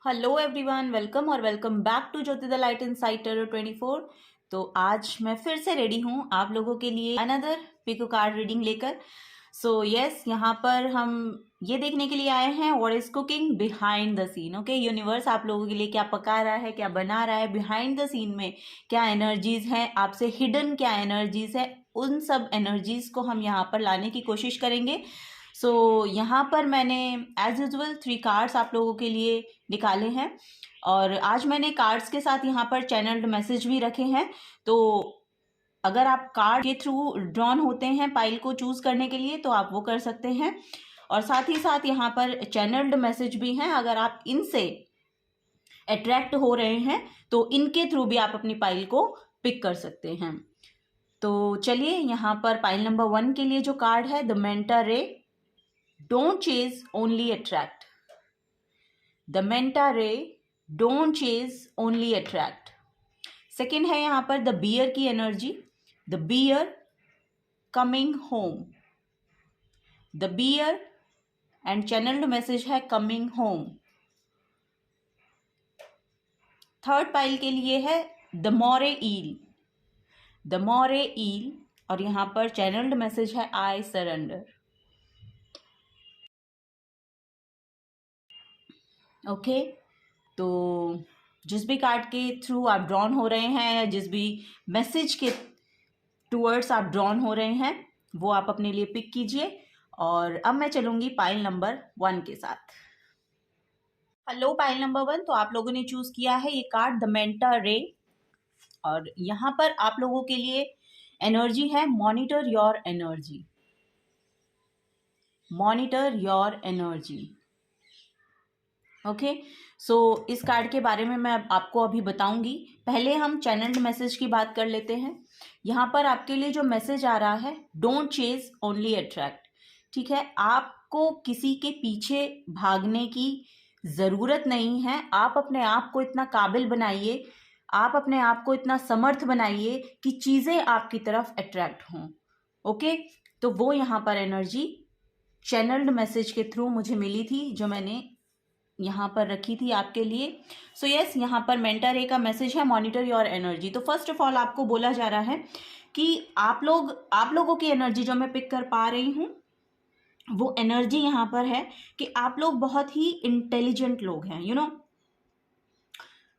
Hello everyone, welcome और welcome back to Jyoti the light inside tarot 24। तो आज मैं फिर से रेडी हूँ आप लोगों के लिए अनदर पिको कार्ड रीडिंग लेकर। सो यस, यहाँ पर हम ये देखने के लिए आए हैं what is cooking behind the scene. Okay, universe आप लोगों के लिए क्या पका रहा है, क्या बना रहा है, बिहाइंड द सीन में क्या एनर्जीज हैं, आपसे हिडन क्या एनर्जीज है, उन सब एनर्जीज को हम यहाँ पर लाने की कोशिश करेंगे। यहाँ पर मैंने एज यूजल 3 कार्ड्स आप लोगों के लिए निकाले हैं और आज मैंने कार्ड्स के साथ यहाँ पर चैनल्ड मैसेज भी रखे हैं। तो अगर आप कार्ड के थ्रू ड्रॉन होते हैं पाइल को चूज करने के लिए तो आप वो कर सकते हैं, और साथ ही साथ यहाँ पर चैनल्ड मैसेज भी हैं। अगर आप इनसे अट्रैक्ट हो रहे हैं तो इनके थ्रू भी आप अपनी पाइल को पिक कर सकते हैं। तो चलिए, यहाँ पर पाइल नंबर 1 के लिए जो कार्ड है the manta ray, don't chase only attract. The manta ray, don't chase only attract. Second है यहाँ पर द बियर की एनर्जी, the bear coming home. The bear and channelled message है कमिंग होम। थर्ड पाइल के लिए है द मोरे ईल, द मोरे ईल, और यहाँ पर चैनल्ड मैसेज है आई सरेंडर। ओके, तो जिस भी कार्ड के थ्रू आप ड्रॉन हो रहे हैं या जिस भी मैसेज के टूवर्ड्स आप ड्रॉन हो रहे हैं वो आप अपने लिए पिक कीजिए। और अब मैं चलूंगी पाइल नंबर 1 के साथ। हेलो पाइल नंबर 1, तो आप लोगों ने चूज किया है ये कार्ड द मेंटा रे, और यहाँ पर आप लोगों के लिए एनर्जी है monitor your energy, monitor your energy. Okay, so इस कार्ड के बारे में मैं आपको अभी बताऊंगी। पहले हम चैनल्ड मैसेज की बात कर लेते हैं। यहाँ पर आपके लिए जो मैसेज आ रहा है डोंट चेज ओनली अट्रैक्ट। ठीक है, आपको किसी के पीछे भागने की ज़रूरत नहीं है। आप अपने आप को इतना काबिल बनाइए, आप अपने आप को इतना समर्थ बनाइए कि चीज़ें आपकी तरफ अट्रैक्ट हों। ओके, तो वो यहाँ पर एनर्जी चैनल्ड मैसेज के थ्रू मुझे मिली थी जो मैंने यहाँ पर रखी थी आपके लिए। सो यस, यहाँ पर मेंटर ए का मैसेज है मॉनिटर योर एनर्जी। तो फर्स्ट ऑफ ऑल आपको बोला जा रहा है कि आप लोगों की एनर्जी जो मैं पिक कर पा रही हूँ वो एनर्जी यहाँ पर है कि आप लोग बहुत ही इंटेलिजेंट लोग हैं,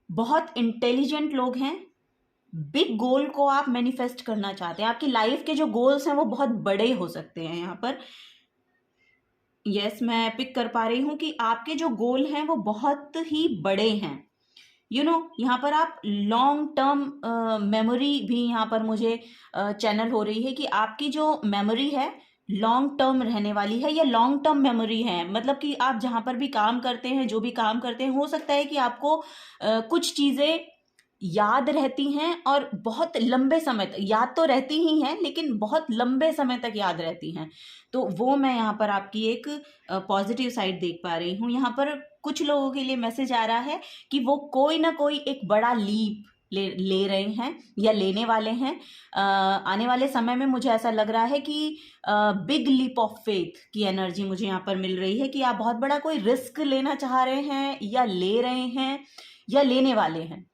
बहुत इंटेलिजेंट लोग हैं। बिग गोल को आप मैनिफेस्ट करना चाहते हैं। आपकी लाइफ के जो गोल्स हैं वो बहुत बड़े हो सकते हैं। यहाँ पर यस, मैं पिक कर पा रही हूँ कि आपके जो गोल हैं वो बहुत ही बड़े हैं। यहाँ पर आप लॉन्ग टर्म मेमोरी भी यहाँ पर मुझे चैनल हो रही है कि आपकी जो मेमोरी है लॉन्ग टर्म रहने वाली है या लॉन्ग टर्म मेमोरी है। मतलब कि आप जहाँ पर भी काम करते हैं, जो भी काम करते हैं, हो सकता है कि आपको कुछ चीज़ें याद रहती हैं और बहुत लंबे समय तक याद तो रहती ही हैं लेकिन बहुत लंबे समय तक याद रहती हैं। तो वो मैं यहाँ पर आपकी एक पॉजिटिव साइड देख पा रही हूँ। यहाँ पर कुछ लोगों के लिए मैसेज आ रहा है कि वो कोई ना कोई एक बड़ा लीप ले रहे हैं या लेने वाले हैं। आने वाले समय में मुझे ऐसा लग रहा है कि बिग लीप ऑफ फेथ की एनर्जी मुझे यहाँ पर मिल रही है कि आप बहुत बड़ा कोई रिस्क लेना चाह रहे हैं या ले रहे हैं या लेने वाले हैं।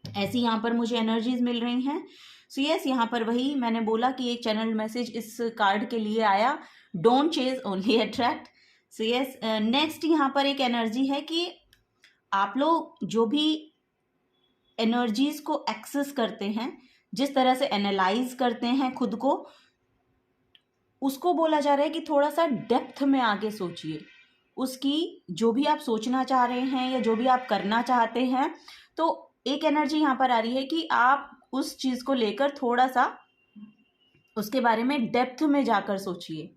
ऐसी यहाँ पर मुझे एनर्जीज मिल रही हैं। सो यस, यहाँ पर वही मैंने बोला कि एक चैनल मैसेज इस कार्ड के लिए आया, don't chase only attract. So yes, next यहाँ पर एक एनर्जी है कि आप लोग जो भी एनर्जीज को एक्सेस करते हैं, जिस तरह से एनालाइज करते हैं खुद को, उसको बोला जा रहा है कि थोड़ा सा डेप्थ में आके सोचिए। उसकी जो भी आप सोचना चाह रहे हैं या जो भी आप करना चाहते हैं, तो एक एनर्जी यहाँ पर आ रही है कि आप उस चीज़ को लेकर थोड़ा सा उसके बारे में डेप्थ में जाकर सोचिए।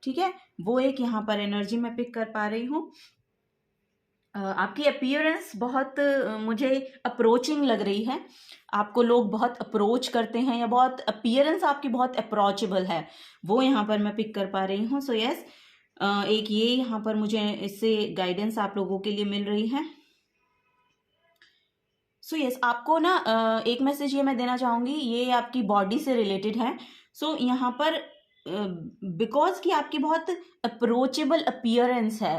ठीक है, वो एक यहाँ पर एनर्जी मैं पिक कर पा रही हूँ। आपकी अपीयरेंस बहुत मुझे अप्रोचिंग लग रही है। आपको लोग बहुत अप्रोच करते हैं या बहुत अपीयरेंस आपकी बहुत अप्रोचेबल है, वो यहाँ पर मैं पिक कर पा रही हूँ। सो यस, एक ये यहाँ पर मुझे इससे गाइडेंस आप लोगों के लिए मिल रही है। सो यस, आपको ना एक मैसेज ये मैं देना चाहूँगी, ये आपकी बॉडी से रिलेटेड है। सो यहाँ पर बिकॉज कि आपकी बहुत अप्रोचेबल अपीयरेंस है,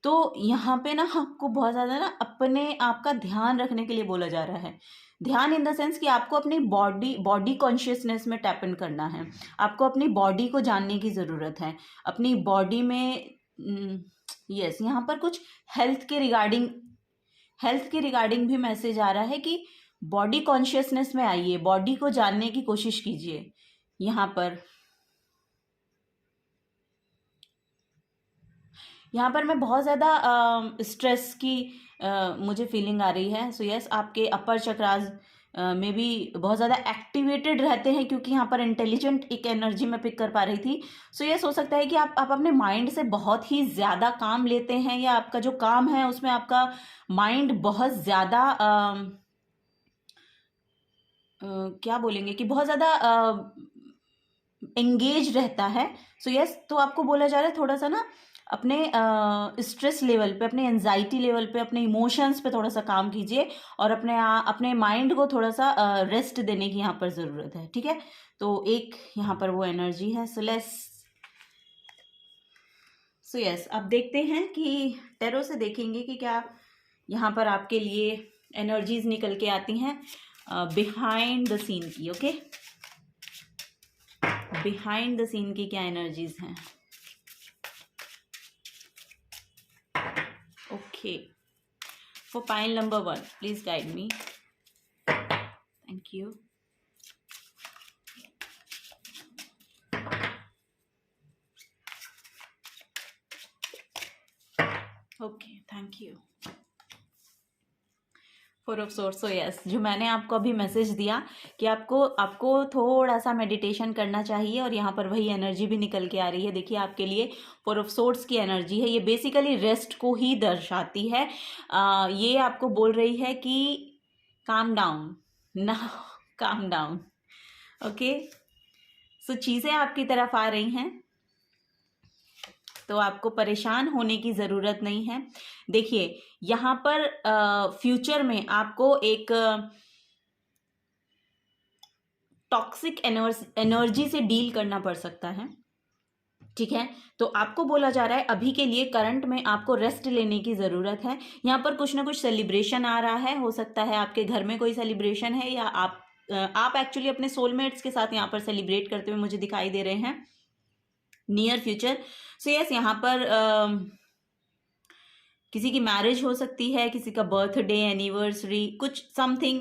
तो यहाँ पे ना आपको बहुत ज़्यादा ना अपने आप का ध्यान रखने के लिए बोला जा रहा है। ध्यान इन द सेंस कि आपको अपनी बॉडी कॉन्शियसनेस में टैप इन करना है। आपको अपनी बॉडी को जानने की ज़रूरत है। अपनी बॉडी में यस, यहाँ पर कुछ हेल्थ के रिगार्डिंग भी मैसेज आ रहा है कि बॉडी कॉन्शियसनेस में आइए, बॉडी को जानने की कोशिश कीजिए। यहाँ पर मैं बहुत ज़्यादा स्ट्रेस की मुझे फीलिंग आ रही है। सो यस, आपके अपर चक्रास में भी बहुत ज़्यादा एक्टिवेटेड रहते हैं, क्योंकि यहाँ पर इंटेलिजेंट एक एनर्जी में पिक कर पा रही थी। सो यस, हो सकता है कि आप अपने माइंड से बहुत ही ज़्यादा काम लेते हैं, या आपका जो काम है उसमें आपका माइंड बहुत ज़्यादा क्या बोलेंगे कि बहुत ज़्यादा एंगेज रहता है। सो यस, तो आपको बोला जा रहा है थोड़ा सा ना अपने स्ट्रेस लेवल पे, अपने एंजाइटी लेवल पे, अपने इमोशंस पे थोड़ा सा काम कीजिए, और अपने माइंड को थोड़ा सा रेस्ट देने की यहाँ पर ज़रूरत है। ठीक है, तो एक यहाँ पर वो एनर्जी है। सो यस, आप देखते हैं कि टैरो से देखेंगे कि क्या यहाँ पर आपके लिए एनर्जीज निकल के आती हैं बिहाइंड द सीन की। ओके, बिहाइंड द सीन की क्या एनर्जीज हैं। Okay, for pile number 1 please guide me. Thank you. Okay, thank you. 4 of source. So yes, जो मैंने आपको अभी मैसेज दिया कि आपको थोड़ा सा मेडिटेशन करना चाहिए, और यहाँ पर वही एनर्जी भी निकल के आ रही है। देखिए, आपके लिए 4 ऑफ सोर्स की एनर्जी है। ये बेसिकली रेस्ट को ही दर्शाती है। ये आपको बोल रही है कि काम डाउन ना, काम डाउन। ओके, सो चीज़ें आपकी तरफ आ रही हैं, तो आपको परेशान होने की ज़रूरत नहीं है। देखिए, यहाँ पर फ्यूचर में आपको एक टॉक्सिक एनर्जी से डील करना पड़ सकता है। ठीक है, तो आपको बोला जा रहा है अभी के लिए करंट में आपको रेस्ट लेने की ज़रूरत है। यहाँ पर कुछ ना कुछ सेलिब्रेशन आ रहा है। हो सकता है आपके घर में कोई सेलिब्रेशन है, या आप एक्चुअली अपने सोलमेट्स के साथ यहाँ पर सेलिब्रेट करते हुए मुझे दिखाई दे रहे हैं नियर फ्यूचर। सो यस, यहाँ पर किसी की मैरिज हो सकती है, किसी का बर्थडे, एनिवर्सरी, कुछ समथिंग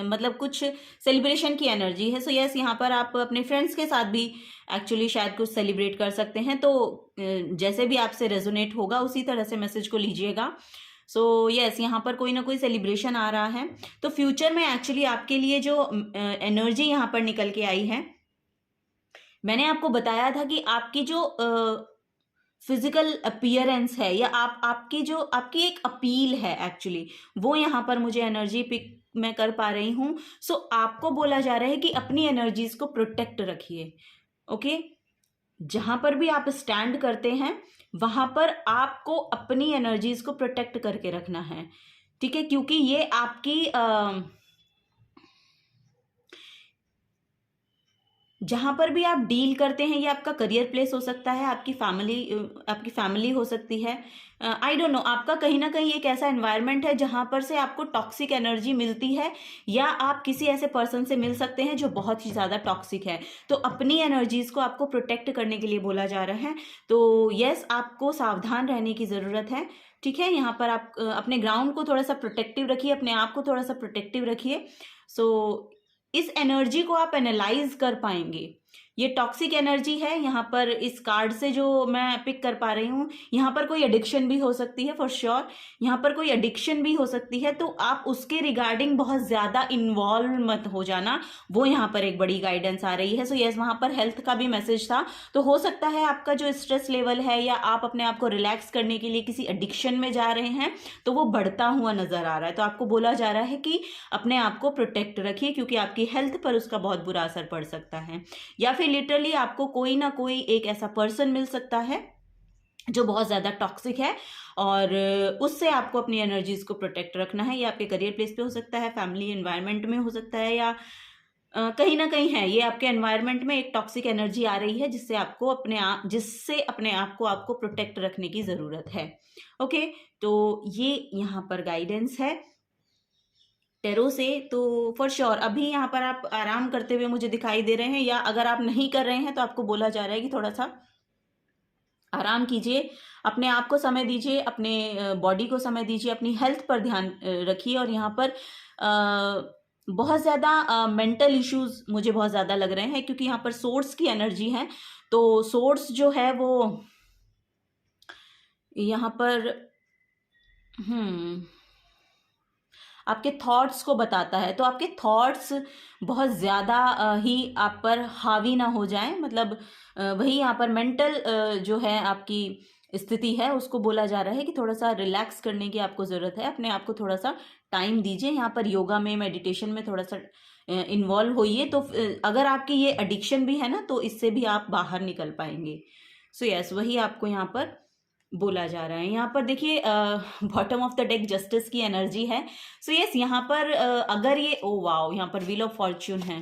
मतलब कुछ सेलिब्रेशन की एनर्जी है। सो यस, यहाँ पर आप अपने फ्रेंड्स के साथ भी एक्चुअली शायद कुछ सेलिब्रेट कर सकते हैं। तो जैसे भी आपसे रेजोनेट होगा उसी तरह से मैसेज को लीजिएगा। सो यस, यहाँ पर कोई ना कोई सेलिब्रेशन आ रहा है। तो फ्यूचर में एक्चुअली आपके लिए जो एनर्जी यहाँ पर निकल के आई है, मैंने आपको बताया था कि आपकी जो फिजिकल अपीयरेंस है, या आपकी एक अपील है एक्चुअली, वो यहाँ पर मुझे एनर्जी पिक मैं कर पा रही हूँ। सो आपको बोला जा रहा है कि अपनी एनर्जीज को प्रोटेक्ट रखिए। ओके, जहाँ पर भी आप स्टैंड करते हैं वहाँ पर आपको अपनी एनर्जीज को प्रोटेक्ट करके रखना है। ठीक है, क्योंकि ये आपकी जहाँ पर भी आप डील करते हैं, ये आपका करियर प्लेस हो सकता है, आपकी फैमिली हो सकती है, आई डोंट नो, आपका कहीं ना कहीं एक ऐसा एनवायरनमेंट है जहाँ पर से आपको टॉक्सिक एनर्जी मिलती है, या आप किसी ऐसे पर्सन से मिल सकते हैं जो बहुत ही ज़्यादा टॉक्सिक है। तो अपनी एनर्जीज़ को आपको प्रोटेक्ट करने के लिए बोला जा रहा है। तो यस, आपको सावधान रहने की ज़रूरत है। ठीक है, यहाँ पर आप अपने ग्राउंड को थोड़ा सा प्रोटेक्टिव रखिए, अपने आप को थोड़ा सा प्रोटेक्टिव रखिए। सो इस एनर्जी को आप एनालाइज कर पाएंगे। ये टॉक्सिक एनर्जी है। यहाँ पर इस कार्ड से जो मैं पिक कर पा रही हूँ, यहाँ पर कोई एडिक्शन भी हो सकती है फॉर श्योर। यहाँ पर कोई एडिक्शन भी हो सकती है, तो आप उसके रिगार्डिंग बहुत ज़्यादा इन्वॉल्व मत हो जाना, वो यहाँ पर एक बड़ी गाइडेंस आ रही है। सो यस, वहाँ पर हेल्थ का भी मैसेज था। तो हो सकता है आपका जो स्ट्रेस लेवल है, या आप अपने आप को रिलैक्स करने के लिए किसी एडिक्शन में जा रहे हैं, तो वो बढ़ता हुआ नजर आ रहा है। तो आपको बोला जा रहा है कि अपने आप को प्रोटेक्ट रखिए, क्योंकि आपकी हेल्थ पर उसका बहुत बुरा असर पड़ सकता है। या फिर लिटरली आपको कोई ना कोई एक ऐसा पर्सन मिल सकता है जो बहुत ज़्यादा टॉक्सिक है, और उससे आपको अपनी एनर्जीज को प्रोटेक्ट रखना है। या आपके करियर प्लेस पे हो सकता है, फैमिली एनवायरनमेंट में हो सकता है, या कहीं ना कहीं है, ये आपके एनवायरनमेंट में एक टॉक्सिक एनर्जी आ रही है जिससे अपने आप को आपको प्रोटेक्ट रखने की ज़रूरत है। ओके, तो ये यहाँ पर गाइडेंस है टेरो से। तो फॉर श्योर अभी यहाँ पर आप आराम करते हुए मुझे दिखाई दे रहे हैं, या अगर आप नहीं कर रहे हैं तो आपको बोला जा रहा है कि थोड़ा सा आराम कीजिए, अपने आप को समय दीजिए, अपने बॉडी को समय दीजिए, अपनी हेल्थ पर ध्यान रखिए। और यहाँ पर बहुत ज़्यादा मेंटल इश्यूज मुझे बहुत ज़्यादा लग रहे हैं, क्योंकि यहाँ पर सोर्स की एनर्जी है। तो सोर्स जो है वो यहाँ पर आपके थॉट्स को बताता है। तो आपके थॉट्स बहुत ज़्यादा ही आप पर हावी ना हो जाएं, मतलब वही यहाँ पर मेंटल जो है आपकी स्थिति है उसको बोला जा रहा है कि थोड़ा सा रिलैक्स करने की आपको ज़रूरत है, अपने आप को थोड़ा सा टाइम दीजिए। यहाँ पर योगा में, मेडिटेशन में थोड़ा सा इन्वॉल्व होइए। तो अगर आपकी ये एडिक्शन भी है ना, तो इससे भी आप बाहर निकल पाएंगे। सो यस, वही आपको यहाँ पर बोला जा रहा है। यहाँ पर देखिए bottom of the deck justice की एनर्जी है। सो यस, यहाँ पर अगर ये ओ वाओ, यहाँ पर व्हील ऑफ फॉर्च्यून है।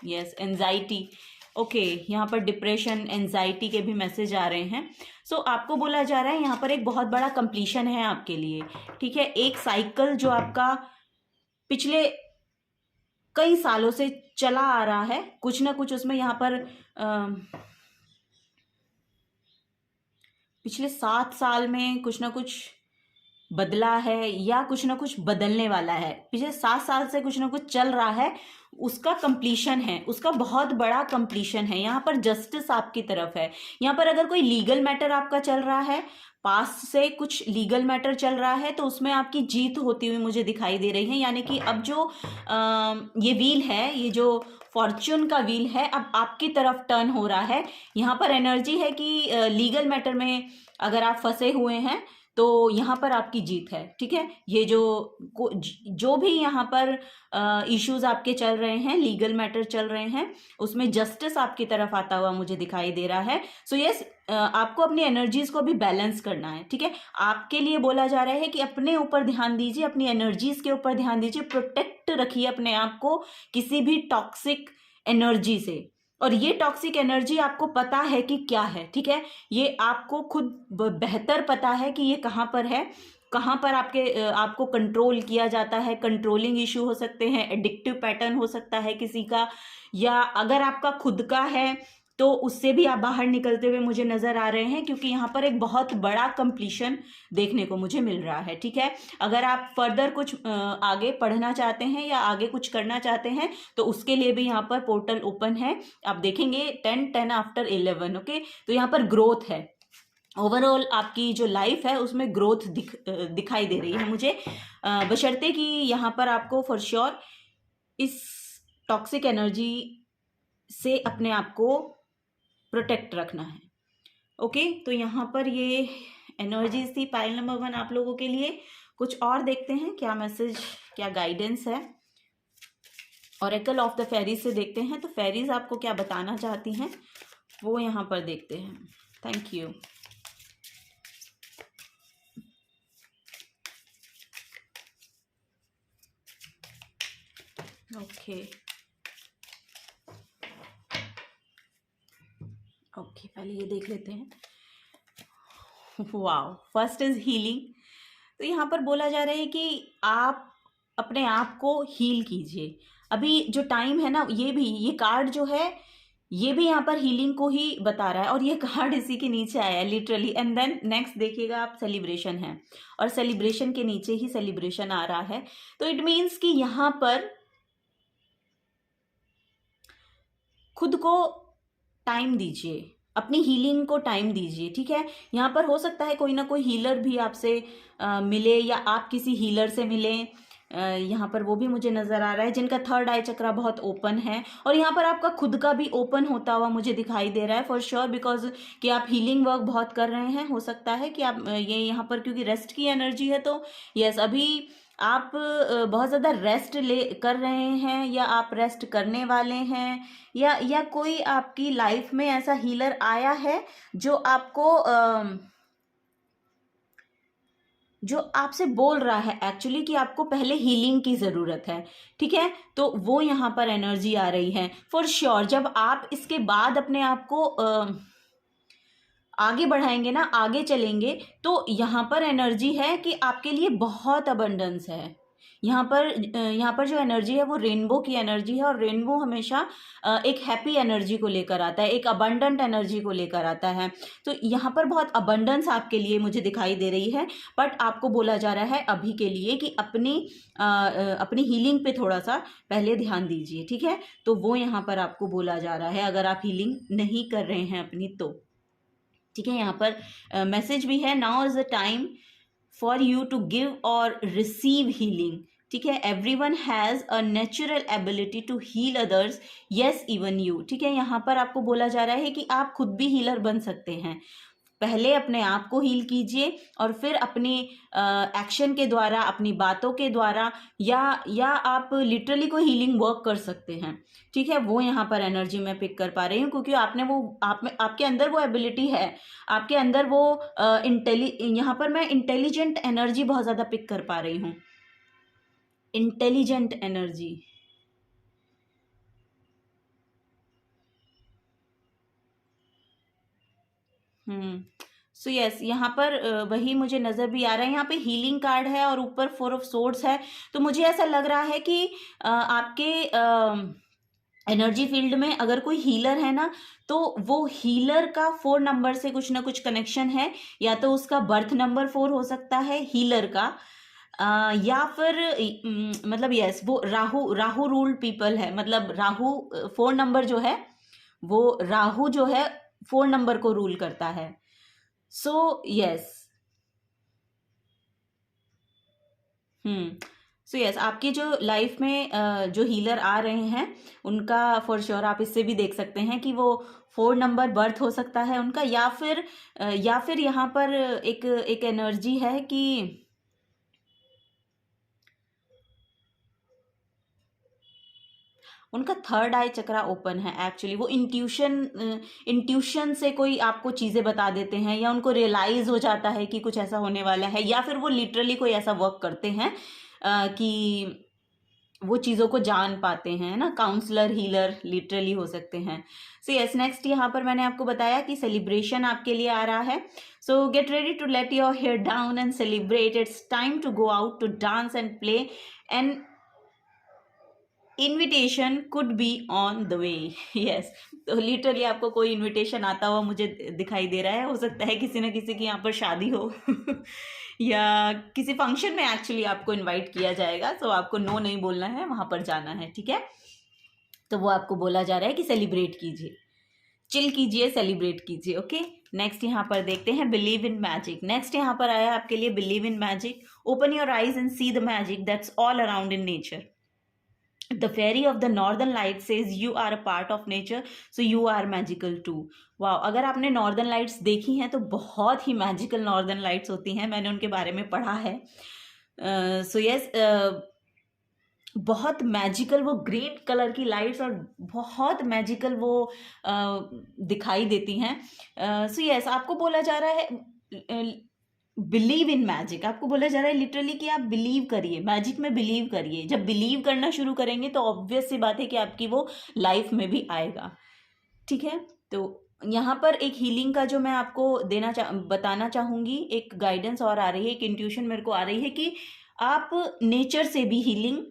Yes, anxiety. ओके, यहाँ पर डिप्रेशन, एंजाइटी के भी मैसेज आ रहे हैं। सो आपको बोला जा रहा है यहाँ पर एक बहुत बड़ा कंप्लीशन है आपके लिए, ठीक है। एक साइकिल जो आपका पिछले कई सालों से चला आ रहा है, कुछ ना कुछ उसमें यहाँ पर पिछले 7 साल में कुछ ना कुछ बदला है, या कुछ ना कुछ बदलने वाला है। पिछले 7 साल से कुछ ना कुछ चल रहा है, उसका कंप्लीशन है, उसका बहुत बड़ा कंप्लीशन है। यहाँ पर जस्टिस आपकी तरफ है। यहाँ पर अगर कोई लीगल मैटर आपका चल रहा है, पास्ट से कुछ लीगल मैटर चल रहा है, तो उसमें आपकी जीत होती हुई मुझे दिखाई दे रही है। यानी कि अब जो ये व्हील है, ये जो फॉर्च्यून का व्हील है, अब आपकी तरफ टर्न हो रहा है। यहाँ पर एनर्जी है कि लीगल मैटर में अगर आप फंसे हुए हैं तो यहाँ पर आपकी जीत है, ठीक है। ये जो भी यहाँ पर इश्यूज आपके चल रहे हैं, लीगल मैटर चल रहे हैं, उसमें जस्टिस आपकी तरफ आता हुआ मुझे दिखाई दे रहा है। सो यस, आपको अपनी एनर्जीज को भी बैलेंस करना है, ठीक है। आपके लिए बोला जा रहा है कि अपने ऊपर ध्यान दीजिए, अपनी एनर्जीज के ऊपर ध्यान दीजिए, प्रोटेक्ट रखिए अपने आप को किसी भी टॉक्सिक एनर्जी से। और ये टॉक्सिक एनर्जी आपको पता है कि क्या है, ठीक है। ये आपको खुद बेहतर पता है कि ये कहाँ पर है, कहाँ पर आपको कंट्रोल किया जाता है। कंट्रोलिंग इशू हो सकते हैं, एडिक्टिव पैटर्न हो सकता है किसी का, या अगर आपका खुद का है तो उससे भी आप बाहर निकलते हुए मुझे नजर आ रहे हैं, क्योंकि यहाँ पर एक बहुत बड़ा कंप्लीशन देखने को मुझे मिल रहा है, ठीक है। अगर आप फर्दर कुछ आगे पढ़ना चाहते हैं या आगे कुछ करना चाहते हैं तो उसके लिए भी यहाँ पर पोर्टल ओपन है। आप देखेंगे 10 आफ्टर 11। ओके, तो यहाँ पर ग्रोथ है। ओवरऑल आपकी जो लाइफ है उसमें ग्रोथ दिखाई दे रही है मुझे, बशर्ते कि यहाँ पर आपको फॉर श्योर इस टॉक्सिक एनर्जी से अपने आप को प्रोटेक्ट रखना है। ओके, तो यहाँ पर ये एनर्जीज थी पाइल नंबर 1 आप लोगों के लिए। कुछ और देखते हैं क्या मैसेज, क्या गाइडेंस है। ऑरेकल ऑफ द फेरीज से देखते हैं, तो फेरीज आपको क्या बताना चाहती हैं वो यहाँ पर देखते हैं। Thank you. ओके ओके, पहले ये देख लेते हैं। Wow, first is healing. तो यहाँ पर बोला जा रहा है कि आप अपने आप को हील कीजिए। अभी जो टाइम है ना, ये कार्ड जो है ये भी यहाँ पर हीलिंग को ही बता रहा है, और ये कार्ड इसी के नीचे आया है लिटरली। एंड देन नेक्स्ट देखिएगा आप, सेलिब्रेशन है, और सेलिब्रेशन के नीचे ही सेलिब्रेशन आ रहा है। तो इट मीन्स कि यहाँ पर खुद को टाइम दीजिए, अपनी हीलिंग को टाइम दीजिए, ठीक है। यहाँ पर हो सकता है कोई ना कोई हीलर भी आपसे मिले, या आप किसी हीलर से मिलें। यहाँ पर वो भी मुझे नज़र आ रहा है जिनका थर्ड आई चक्रा बहुत ओपन है, और यहाँ पर आपका खुद का भी ओपन होता हुआ मुझे दिखाई दे रहा है फॉर श्योर, बिकॉज कि आप हीलिंग वर्क बहुत कर रहे हैं। हो सकता है कि आप ये यहाँ पर क्योंकि रेस्ट की एनर्जी है, तो यस, अभी आप बहुत ज़्यादा रेस्ट कर रहे हैं, या आप रेस्ट करने वाले हैं, या कोई आपकी लाइफ में ऐसा हीलर आया है जो आपको जो आपसे बोल रहा है एक्चुअली कि आपको पहले हीलिंग की ज़रूरत है, ठीक है। तो वो यहाँ पर एनर्जी आ रही है फॉर श्योर। जब आप इसके बाद अपने आप को आगे बढ़ाएंगे ना, आगे चलेंगे, तो यहाँ पर एनर्जी है कि आपके लिए बहुत अबंडेंस है। यहाँ पर जो एनर्जी है वो रेनबो की एनर्जी है, और रेनबो हमेशा एक हैप्पी एनर्जी को लेकर आता है, एक अबंडेंट एनर्जी को लेकर आता है। तो यहाँ पर बहुत अबंडेंस आपके लिए मुझे दिखाई दे रही है, बट आपको बोला जा रहा है अभी के लिए कि अपनी हीलिंग पे थोड़ा सा पहले ध्यान दीजिए, ठीक है। तो वो यहाँ पर आपको बोला जा रहा है, अगर आप हीलिंग नहीं कर रहे हैं अपनी तो, ठीक है। यहाँ पर मैसेज भी है, now is the time for you to give और रिसीव हीलिंग, ठीक है। Everyone has a natural ability to heal others, yes even you, ठीक है। यहाँ पर आपको बोला जा रहा है कि आप खुद भी हीलर बन सकते हैं। पहले अपने आप को हील कीजिए, और फिर अपनी एक्शन के द्वारा, अपनी बातों के द्वारा, या आप लिटरली कोई हीलिंग वर्क कर सकते हैं, ठीक है। वो यहाँ पर एनर्जी मैं पिक कर पा रही हूँ, क्योंकि आपने वो आप में आपके अंदर वो एबिलिटी है, आपके अंदर वो यहाँ पर मैं इंटेलिजेंट एनर्जी बहुत ज़्यादा पिक कर पा रही हूँ, इंटेलिजेंट एनर्जी। सो यस, यहाँ पर वही मुझे नज़र भी आ रहा है। यहाँ पे हीलिंग कार्ड है और ऊपर 4 ऑफ सोर्ड्स है। तो मुझे ऐसा लग रहा है कि आपके एनर्जी फील्ड में अगर कोई हीलर है ना, तो वो हीलर का 4 नंबर से कुछ ना कुछ कनेक्शन है। या तो उसका बर्थ नंबर 4 हो सकता है हीलर का, या फिर मतलब यस, वो राहु रूल्ड पीपल है। मतलब राहु 4 नंबर जो है, वो राहु जो है 4 नंबर को रूल करता है। सो यस, सो यस, आपकी जो लाइफ में जो हीलर आ रहे हैं उनका फॉर श्योर आप इससे भी देख सकते हैं कि वो 4 नंबर बर्थ हो सकता है उनका, या फिर यहाँ पर एक एनर्जी है कि उनका 3rd आई चक्रा ओपन है। एक्चुअली वो इंट्यूशन से कोई आपको चीज़ें बता देते हैं, या उनको रियलाइज़ हो जाता है कि कुछ ऐसा होने वाला है, या फिर वो लिटरली कोई ऐसा वर्क करते हैं कि वो चीज़ों को जान पाते हैं ना। काउंसलर, हीलर लिटरली हो सकते हैं। सो यस, नेक्स्ट यहाँ पर मैंने आपको बताया कि सेलिब्रेशन आपके लिए आ रहा है। So get ready to let your hair down and celebrate. It's time to go out to dance and play, and invitation could be on the way. Yes, तो लिटरली आपको कोई इनविटेशन आता हुआ मुझे दिखाई दे रहा है। हो सकता है किसी न किसी की यहाँ पर शादी हो या किसी फंक्शन में एक्चुअली आपको इनवाइट किया जाएगा, तो आपको नो नहीं बोलना है, वहाँ पर जाना है, ठीक है। तो वो आपको बोला जा रहा है कि सेलिब्रेट कीजिए, चिल कीजिए, सेलिब्रेट कीजिए, ओके। नेक्स्ट यहाँ पर देखते हैं बिलीव इन मैजिक। नेक्स्ट यहाँ पर आया आपके लिए believe in magic. Open your eyes and see the magic that's all around in nature. The fairy of the northern light says you are a part of nature, so you are magical too. वाह, अगर आपने northern lights देखी हैं तो बहुत ही magical northern lights होती हैं, मैंने उनके बारे में पढ़ा है। सो यस, बहुत मैजिकल वो ग्रीन कलर की लाइट्स, और बहुत मैजिकल वो दिखाई देती हैं। सो यस, आपको बोला जा रहा है बिलीव इन मैजिक। आपको बोला जा रहा है लिटरली कि आप बिलीव करिए, मैजिक में बिलीव करिए। जब बिलीव करना शुरू करेंगे तो ऑब्वियस सी बात है कि आपकी वो लाइफ में भी आएगा, ठीक है। तो यहाँ पर एक हीलिंग का जो मैं आपको बताना चाहूँगी, एक गाइडेंस और आ रही है, एक इंट्यूशन मेरे को आ रही है कि आप नेचर से भी हीलिंग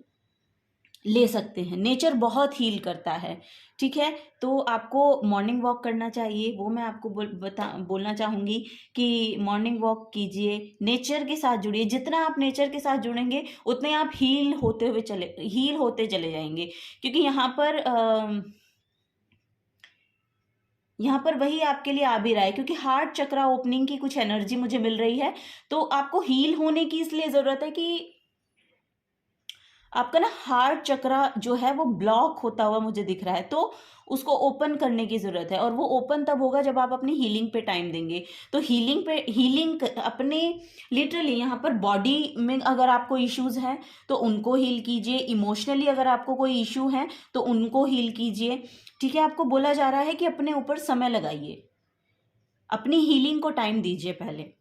ले सकते हैं। नेचर बहुत हील करता है, ठीक है। तो आपको मॉर्निंग वॉक करना चाहिए, वो मैं आपको बोलना चाहूँगी कि मॉर्निंग वॉक कीजिए, नेचर के साथ जुड़िए। जितना आप नेचर के साथ जुड़ेंगे उतने आप हील होते चले जाएंगे, क्योंकि यहाँ पर वही आपके लिए आ भी रहा है, क्योंकि हार्ट चक्रा ओपनिंग की कुछ एनर्जी मुझे मिल रही है। तो आपको हील होने की इसलिए ज़रूरत है कि आपका ना हार्ट चक्रा जो है वो ब्लॉक होता हुआ मुझे दिख रहा है, तो उसको ओपन करने की ज़रूरत है। और वो ओपन तब होगा जब आप अपनी हीलिंग पे टाइम देंगे। तो हीलिंग अपने लिटरली यहाँ पर बॉडी में अगर आपको इश्यूज़ हैं तो उनको हील कीजिए, इमोशनली अगर आपको कोई इशू है तो उनको हील कीजिए, ठीक है। आपको बोला जा रहा है कि अपने ऊपर समय लगाइए, अपनी हीलिंग को टाइम दीजिए पहले,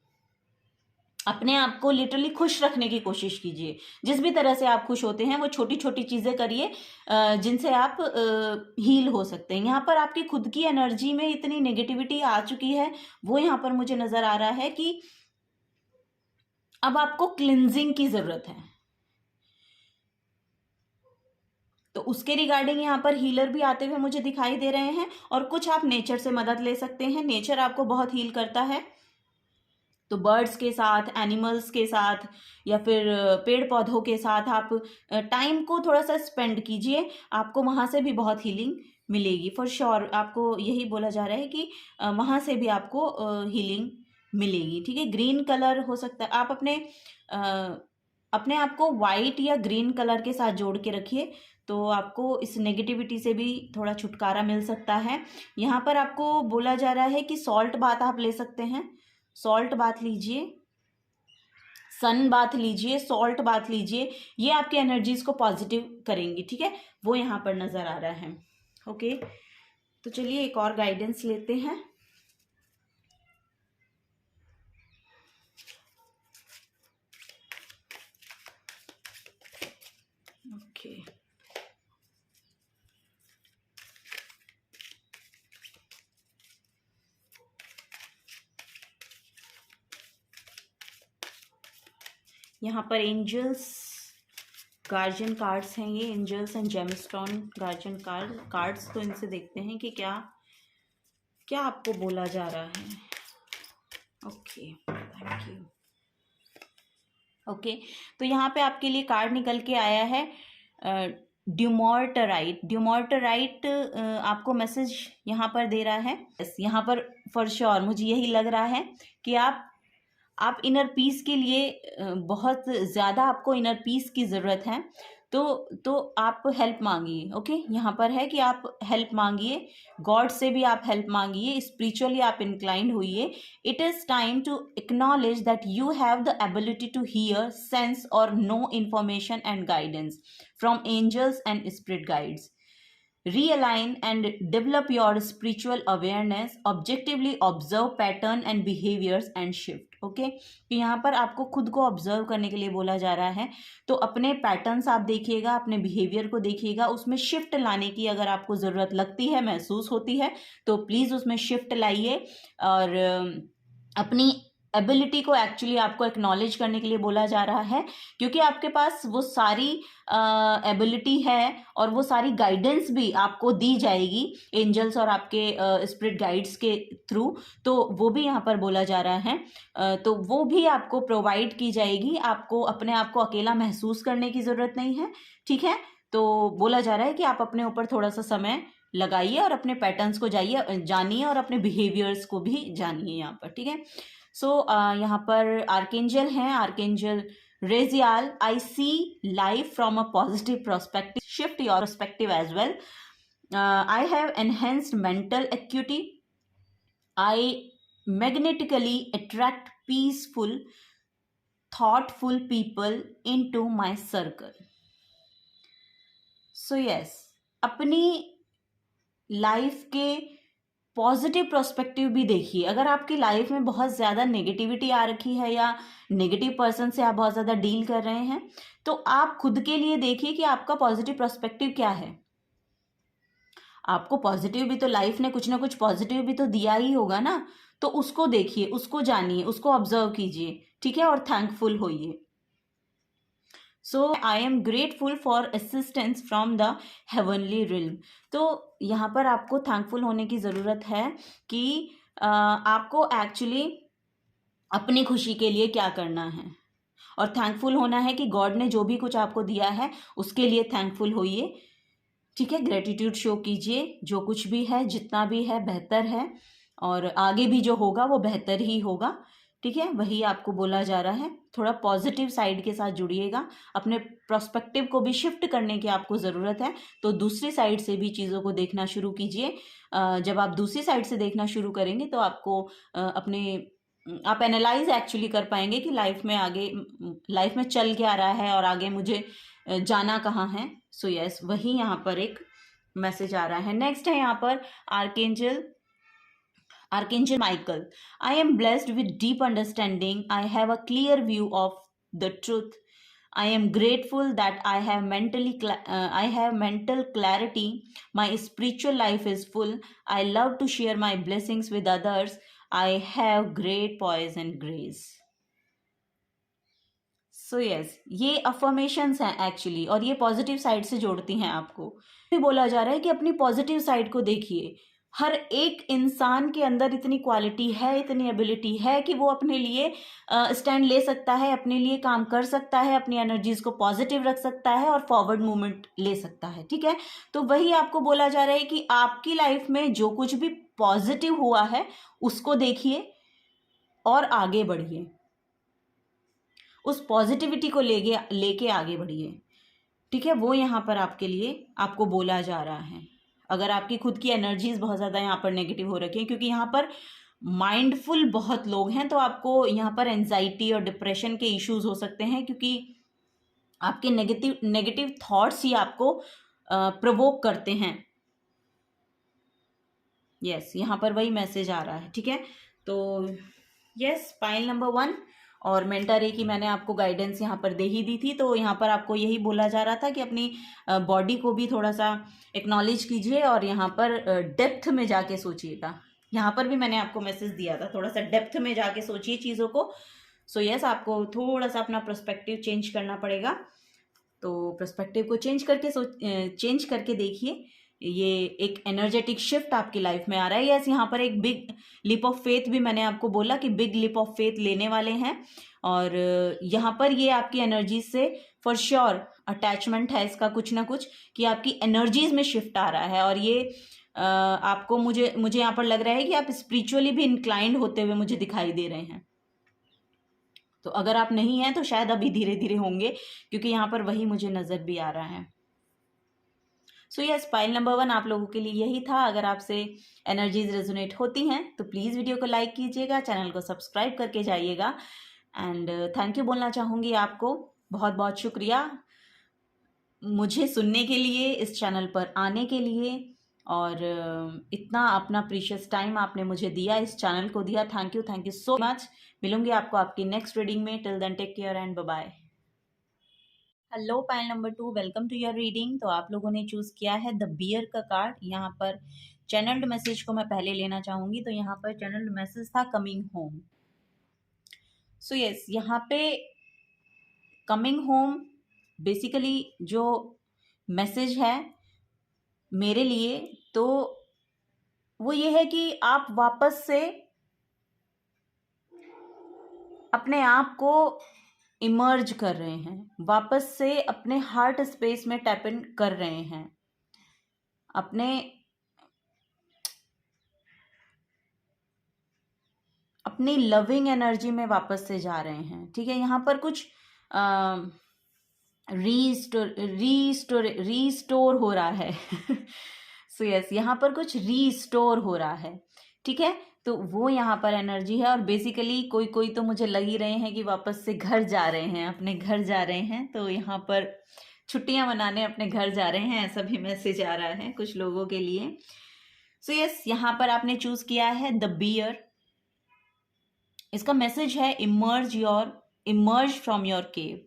अपने आप को लिटरली खुश रखने की कोशिश कीजिए। जिस भी तरह से आप खुश होते हैं वो छोटी छोटी चीज़ें करिए जिनसे आप हील हो सकते हैं। यहाँ पर आपकी खुद की एनर्जी में इतनी नेगेटिविटी आ चुकी है, वो यहाँ पर मुझे नज़र आ रहा है कि अब आपको क्लिनजिंग की ज़रूरत है। तो उसके रिगार्डिंग यहाँ पर हीलर भी आते हुए मुझे दिखाई दे रहे हैं, और कुछ आप नेचर से मदद ले सकते हैं। नेचर आपको बहुत हील करता है, तो बर्ड्स के साथ, एनिमल्स के साथ, या फिर पेड़ पौधों के साथ आप टाइम को थोड़ा सा स्पेंड कीजिए, आपको वहाँ से भी बहुत हीलिंग मिलेगी फॉर श्योर। आपको यही बोला जा रहा है कि वहाँ से भी आपको हीलिंग मिलेगी। ठीक है, ग्रीन कलर हो सकता है, आप अपने आप को वाइट या ग्रीन कलर के साथ जोड़ के रखिए, तो आपको इस नेगेटिविटी से भी थोड़ा छुटकारा मिल सकता है। यहाँ पर आपको बोला जा रहा है कि सॉल्ट बाथ आप ले सकते हैं, सॉल्ट बाथ लीजिए, सन बाथ लीजिए, सॉल्ट बाथ लीजिए, ये आपकी एनर्जीज को पॉजिटिव करेंगी। ठीक है, वो यहाँ पर नज़र आ रहा है। ओके, तो चलिए एक और गाइडेंस लेते हैं। ओके, यहाँ पर एंजल्स गार्जियन कार्ड्स हैं, ये angels and gemstone guardian cards. तो इनसे देखते हैं कि क्या क्या आपको बोला जा रहा है। Okay, thank you. ओके, तो यहाँ पे आपके लिए कार्ड निकल के आया है ड्यूमोर्टराइट। ड्यूमोर्टराइट आपको मैसेज यहाँ पर दे रहा है। यहाँ पर फॉर श्योर मुझे यही लग रहा है कि आप इनर पीस के लिए बहुत ज़्यादा आपको इनर पीस की ज़रूरत है, तो आप हेल्प मांगिए। ओके, यहाँ पर है कि आप हेल्प मांगिए, गॉड से भी आप हेल्प मांगिए, स्पिरिचुअली आप इंक्लाइंड होइए। It is time to acknowledge that you have the ability to hear, sense और know information and guidance from angels and spirit guides. Realign and develop your spiritual awareness, objectively observe pattern and behaviors and shift. Okay, तो यहाँ पर आपको खुद को observe करने के लिए बोला जा रहा है, तो अपने पैटर्न्स आप देखिएगा, अपने बिहेवियर को देखिएगा, उसमें शिफ्ट लाने की अगर आपको ज़रूरत लगती है, महसूस होती है, तो प्लीज़ उसमें शिफ्ट लाइए। और अपनी एबिलिटी को एक्चुअली आपको एक्नॉलेज करने के लिए बोला जा रहा है, क्योंकि आपके पास वो सारी एबिलिटी है और वो सारी गाइडेंस भी आपको दी जाएगी एंजल्स और आपके स्पिरिट गाइड्स के थ्रू, तो वो भी यहाँ पर बोला जा रहा है। तो वो भी आपको प्रोवाइड की जाएगी, आपको अपने आप को अकेला महसूस करने की ज़रूरत नहीं है। ठीक है, तो बोला जा रहा है कि आप अपने ऊपर थोड़ा सा समय लगाइए और अपने पैटर्न्स को जानिए और अपने बिहेवियर्स को भी जानिए यहाँ पर। ठीक है, सो यहाँ पर आर्केंजल हैं, archangel Raziel. I see life from a positive perspective, shift your perspective as well. I have enhanced mental acuity, I magnetically attract peaceful thoughtful people into my circle. So yes, अपनी life के positive perspective भी देखिए। अगर आपकी life में बहुत ज़्यादा negativity आ रखी है या नेगेटिव पर्सन से आप बहुत ज़्यादा डील कर रहे हैं, तो आप खुद के लिए देखिए कि आपका पॉजिटिव पर्सपेक्टिव क्या है। आपको पॉजिटिव भी तो लाइफ ने कुछ ना कुछ पॉजिटिव भी तो दिया ही होगा ना, तो उसको देखिए, उसको जानिए, उसको ऑब्जर्व कीजिए। ठीक है, और थैंकफुल होइए। So I am grateful for assistance from the heavenly realm. तो यहाँ पर आपको थैंकफुल होने की ज़रूरत है कि आपको एक्चुअली अपनी खुशी के लिए क्या करना है, और थैंकफुल होना है कि गॉड ने जो भी कुछ आपको दिया है उसके लिए थैंकफुल होइए। ठीक है, ग्रेटिट्यूड शो कीजिए, जो कुछ भी है, जितना भी है बेहतर है, और आगे भी जो होगा वो बेहतर ही होगा। ठीक है, वही आपको बोला जा रहा है। थोड़ा पॉजिटिव साइड के साथ जुड़िएगा, अपने प्रोस्पेक्टिव को भी शिफ्ट करने की आपको ज़रूरत है, तो दूसरी साइड से भी चीज़ों को देखना शुरू कीजिए। जब आप दूसरी साइड से देखना शुरू करेंगे तो आपको आप एनालाइज एक्चुअली कर पाएंगे कि लाइफ में चल क्या रहा है और आगे मुझे जाना कहाँ है। सो यस, वही यहाँ पर एक मैसेज आ रहा है। नेक्स्ट है यहाँ पर archangel Archangel Michael, I am blessed with deep understanding. I have a clear view of the truth. I am grateful that I have mental clarity. My spiritual life is full. I love to share my blessings with others. I have great poise and grace. So yes, ये affirmations हैं actually, और ये positive side से जोड़ती हैं आपको। भी बोला जा रहा है कि अपनी पॉजिटिव साइड को देखिए। हर एक इंसान के अंदर इतनी क्वालिटी है, इतनी एबिलिटी है कि वो अपने लिए स्टैंड ले सकता है, अपने लिए काम कर सकता है, अपनी एनर्जीज को पॉजिटिव रख सकता है और फॉरवर्ड मूवमेंट ले सकता है। ठीक है, तो वही आपको बोला जा रहा है कि आपकी लाइफ में जो कुछ भी पॉजिटिव हुआ है उसको देखिए और आगे बढ़िए, उस पॉजिटिविटी को लेके आगे बढ़िए। ठीक है, वो यहाँ पर आपके लिए आपको बोला जा रहा है। अगर आपकी खुद की एनर्जीज बहुत ज़्यादा यहाँ पर नेगेटिव हो रखी हैं, क्योंकि यहाँ पर माइंडफुल बहुत लोग हैं, तो आपको यहाँ पर एंजाइटी और डिप्रेशन के इश्यूज हो सकते हैं, क्योंकि आपके नेगेटिव थॉट्स ही आपको प्रोवोक करते हैं। यस, यहाँ पर वही मैसेज आ रहा है। ठीक है, तो यस, पाइल नंबर 1 और मेंटर ए की मैंने आपको गाइडेंस यहाँ पर दे ही दी थी। तो यहाँ पर आपको यही बोला जा रहा था कि अपनी बॉडी को भी थोड़ा सा एक्नॉलेज कीजिए और यहाँ पर डेप्थ में जाके सोचिएगा। यहाँ पर भी मैंने आपको मैसेज दिया था, थोड़ा सा डेप्थ में जाके सोचिए चीज़ों को। सो यस, आपको थोड़ा सा अपना पर्सपेक्टिव चेंज करना पड़ेगा। तो पर्सपेक्टिव को चेंज करके देखिए। ये एक एनर्जेटिक शिफ्ट आपकी लाइफ में आ रहा है। यस, यहाँ पर एक बिग लिप ऑफ फेथ भी मैंने आपको बोला कि बिग लिप ऑफ फेथ लेने वाले हैं, और यहाँ पर ये आपकी एनर्जी से फॉर श्योर अटैचमेंट है इसका कुछ ना कुछ, कि आपकी एनर्जीज में शिफ्ट आ रहा है। और ये आपको मुझे यहाँ पर लग रहा है कि आप स्पिरिचुअली भी इंक्लाइंड होते हुए मुझे दिखाई दे रहे हैं। तो अगर आप नहीं हैं तो शायद अभी धीरे धीरे होंगे, क्योंकि यहाँ पर वही मुझे नज़र भी आ रहा है। सो यस, पाइल नंबर 1 आप लोगों के लिए यही था। अगर आपसे एनर्जीज रेजोनेट होती हैं तो प्लीज़ वीडियो को लाइक कीजिएगा, चैनल को सब्सक्राइब करके जाइएगा। एंड थैंक यू बोलना चाहूँगी आपको, बहुत बहुत शुक्रिया मुझे सुनने के लिए, इस चैनल पर आने के लिए, और इतना अपना प्रीशियस टाइम आपने मुझे दिया, इस चैनल को दिया। Thank you so much. मिलूंगी आपको आपकी नेक्स्ट रीडिंग में। Till then take care and bye bye. Hello pile number 2, welcome to your reading. तो आप लोगों ने चूज़ किया है द बियर का कार्ड। यहाँ पर चैनल्ड मैसेज को मैं पहले लेना चाहूँगी। तो यहाँ पर चैनल्ड मैसेज था कमिंग होम। सो यस, यहाँ पे कमिंग होम बेसिकली जो मैसेज है मेरे लिए, तो वो ये है कि आप वापस से अपने आप को इमर्ज कर रहे हैं, वापस से अपने हार्ट स्पेस में टैप इन कर रहे हैं, अपनी लविंग एनर्जी में वापस से जा रहे हैं। ठीक है, यहाँ पर कुछ रीस्टोर हो रहा है। सो यस, यहाँ पर कुछ रीस्टोर हो रहा है। ठीक है, तो वो यहाँ पर एनर्जी है। और बेसिकली कोई तो मुझे लग ही रहे हैं कि वापस से घर जा रहे हैं, अपने घर जा रहे हैं। तो यहाँ पर छुट्टियां मनाने अपने घर जा रहे हैं, ऐसा भी मैसेज आ रहा है कुछ लोगों के लिए। सो यस, यहाँ पर आपने चूज किया है द बियर। इसका मैसेज है इमर्ज फ्रॉम योर केव।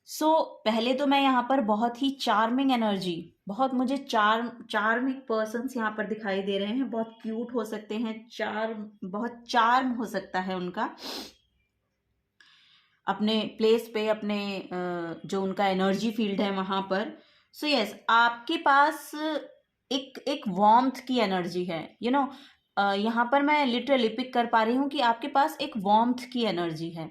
सो पहले तो मैं यहाँ पर बहुत ही चार्मिंग एनर्जी, बहुत मुझे चार्मिंग पर्सन्स यहाँ पर दिखाई दे रहे हैं। बहुत क्यूट हो सकते हैं, बहुत चार्म हो सकता है उनका अपने प्लेस पे, अपने जो उनका एनर्जी फील्ड है वहाँ पर। सो यस, आपके पास एक वार्मथ की एनर्जी है। यहाँ पर मैं लिटरली पिक कर पा रही हूँ कि आपके पास एक वार्मथ की एनर्जी है,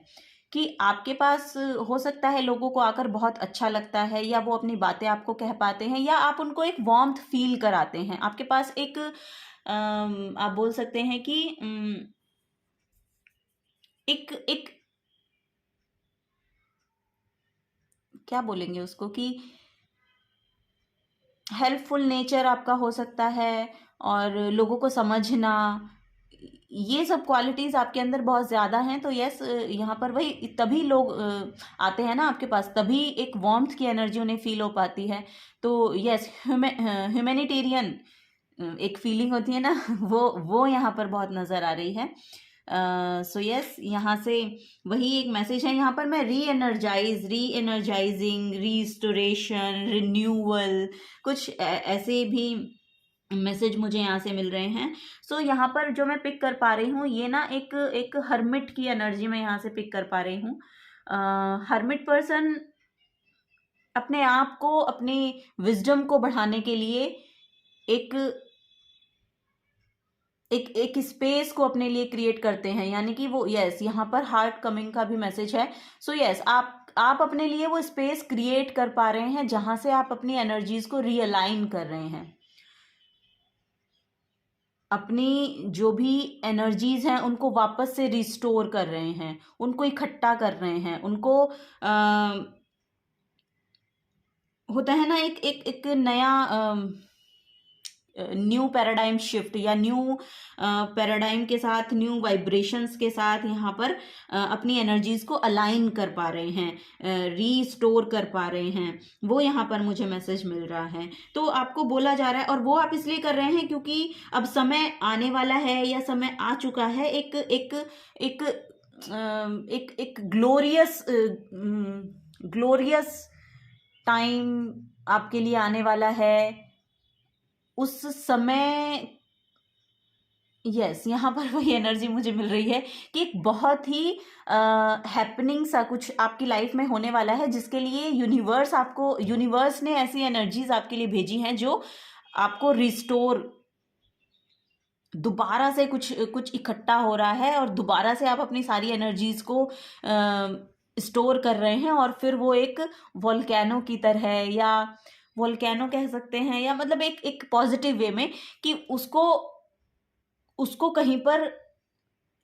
कि आपके पास हो सकता है लोगों को आकर बहुत अच्छा लगता है, या वो अपनी बातें आपको कह पाते हैं, या आप उनको एक वार्मथ फील कराते हैं। आपके पास एक आप बोल सकते हैं कि एक क्या बोलेंगे उसको, कि हेल्पफुल नेचर आपका हो सकता है, और लोगों को समझना, ये सब क्वालिटीज़ आपके अंदर बहुत ज़्यादा हैं। तो यस, यहाँ पर वही तभी लोग आते हैं ना आपके पास, तभी एक वार्मथ की एनर्जी उन्हें फील हो पाती है। तो यस, ह्यूमैनिटेरियन एक फीलिंग होती है ना, वो यहाँ पर बहुत नज़र आ रही है। सो यस, यहाँ से वही एक मैसेज है। यहाँ पर मैं री एनर्जाइजिंग, रीस्टोरेशन, रिन्यूअल, कुछ ऐसे भी मैसेज मुझे यहाँ से मिल रहे हैं। सो यहाँ पर जो मैं पिक कर पा रही हूँ, ये ना एक हर्मिट की एनर्जी मैं यहाँ से पिक कर पा रही हूँ। हर्मिट पर्सन अपने आप को, अपनी विजडम को बढ़ाने के लिए एक एक एक स्पेस को अपने लिए क्रिएट करते हैं, यानी कि वो यस, यहाँ पर हार्ट कमिंग का भी मैसेज है। सो यस, आप अपने लिए वो स्पेस क्रिएट कर पा रहे हैं जहां से आप अपनी एनर्जीज को रीअलाइन कर रहे हैं। अपनी जो भी एनर्जीज हैं उनको वापस से रिस्टोर कर रहे हैं, उनको इकट्ठा कर रहे हैं, उनको होता है ना एक एक एक नया न्यू पैराडाइम शिफ्ट, या न्यू पैराडाइम के साथ, न्यू वाइब्रेशंस के साथ यहाँ पर अपनी एनर्जीज को अलाइन कर पा रहे हैं, रीस्टोर कर पा रहे हैं। वो यहाँ पर मुझे मैसेज मिल रहा है। तो आपको बोला जा रहा है, और वो आप इसलिए कर रहे हैं क्योंकि अब समय आने वाला है, या समय आ चुका है, एक एक एक एक एक ग्लोरियस टाइम आपके लिए आने वाला है। उस समय यस, यहाँ पर वही एनर्जी मुझे मिल रही है कि एक बहुत ही हैपनिंग सा कुछ आपकी लाइफ में होने वाला है, जिसके लिए यूनिवर्स ने ऐसी एनर्जीज आपके लिए भेजी हैं जो आपको रिस्टोर, दोबारा से कुछ इकट्ठा हो रहा है, और दोबारा से आप अपनी सारी एनर्जीज को स्टोर कर रहे हैं, और फिर वो एक वोल्केनो की तरह, या वोल्केनो कह सकते हैं, या मतलब एक पॉजिटिव वे में, कि उसको कहीं पर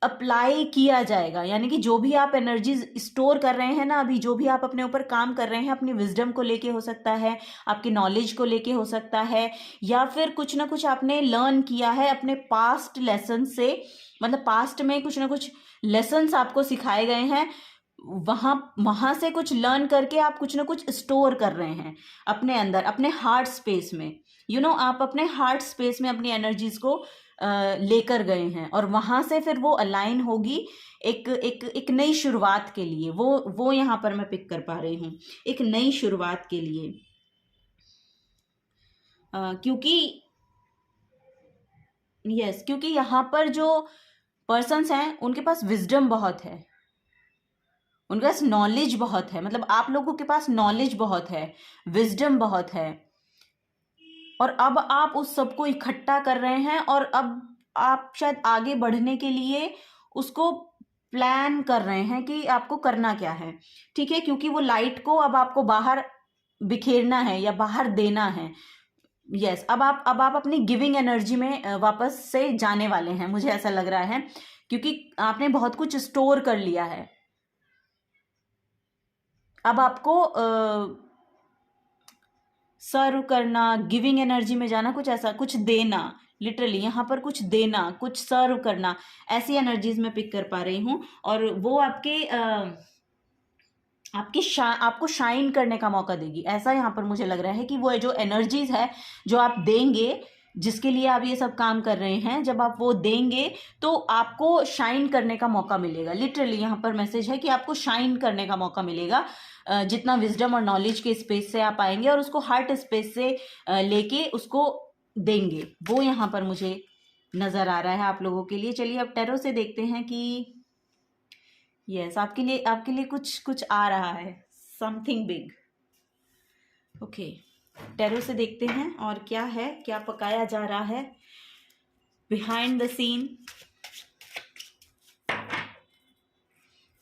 अप्लाई किया जाएगा। यानी कि जो भी आप एनर्जीज स्टोर कर रहे हैं ना, अभी जो भी आप अपने ऊपर काम कर रहे हैं, अपनी विजडम को लेके हो सकता है, आपकी नॉलेज को लेके हो सकता है, या फिर कुछ ना कुछ आपने लर्न किया है अपने पास्ट लेसन से, मतलब पास्ट में कुछ ना कुछ लेसन्स आपको सिखाए गए हैं, वहां से कुछ लर्न करके आप कुछ ना कुछ स्टोर कर रहे हैं अपने अंदर, अपने हार्ट स्पेस में। आप अपने हार्ट स्पेस में अपनी एनर्जीज को लेकर गए हैं, और वहां से फिर वो अलाइन होगी एक नई शुरुआत के लिए। वो यहाँ पर मैं पिक कर पा रही हूँ, एक नई शुरुआत के लिए। क्योंकि यहाँ पर जो पर्सन्स हैं उनके पास विजडम बहुत है, उनके पास नॉलेज बहुत है, मतलब आप लोगों के पास नॉलेज बहुत है, विजडम बहुत है, और अब आप उस सबको इकट्ठा कर रहे हैं, और अब आप शायद आगे बढ़ने के लिए उसको प्लान कर रहे हैं कि आपको करना क्या है। ठीक है, क्योंकि वो लाइट को अब आपको बाहर बिखेरना है या बाहर देना है। यस, अब आप अपनी गिविंग एनर्जी में वापस से जाने वाले हैं, मुझे ऐसा लग रहा है, क्योंकि आपने बहुत कुछ स्टोर कर लिया है। अब आपको सर्व करना, गिविंग एनर्जी में जाना, कुछ ऐसा, कुछ देना, लिटरली यहाँ पर कुछ देना, कुछ सर्व करना, ऐसी एनर्जीज में पिक कर पा रही हूँ। और वो आपको शाइन करने का मौका देगी, ऐसा यहाँ पर मुझे लग रहा है कि वो जो एनर्जीज है जो आप देंगे, जिसके लिए आप ये सब काम कर रहे हैं, जब आप वो देंगे तो आपको शाइन करने का मौका मिलेगा। लिटरली यहाँ पर मैसेज है कि आपको शाइन करने का मौका मिलेगा, जितना विजडम और नॉलेज के स्पेस से आप आएंगे और उसको हार्ट स्पेस से लेके उसको देंगे, वो यहाँ पर मुझे नजर आ रहा है आप लोगों के लिए। चलिए अब टैरो से देखते हैं कि यस, आपके लिए कुछ आ रहा है, समथिंग बिग। ओके, टैरो से देखते हैं और क्या है, क्या पकाया जा रहा है behind the scene.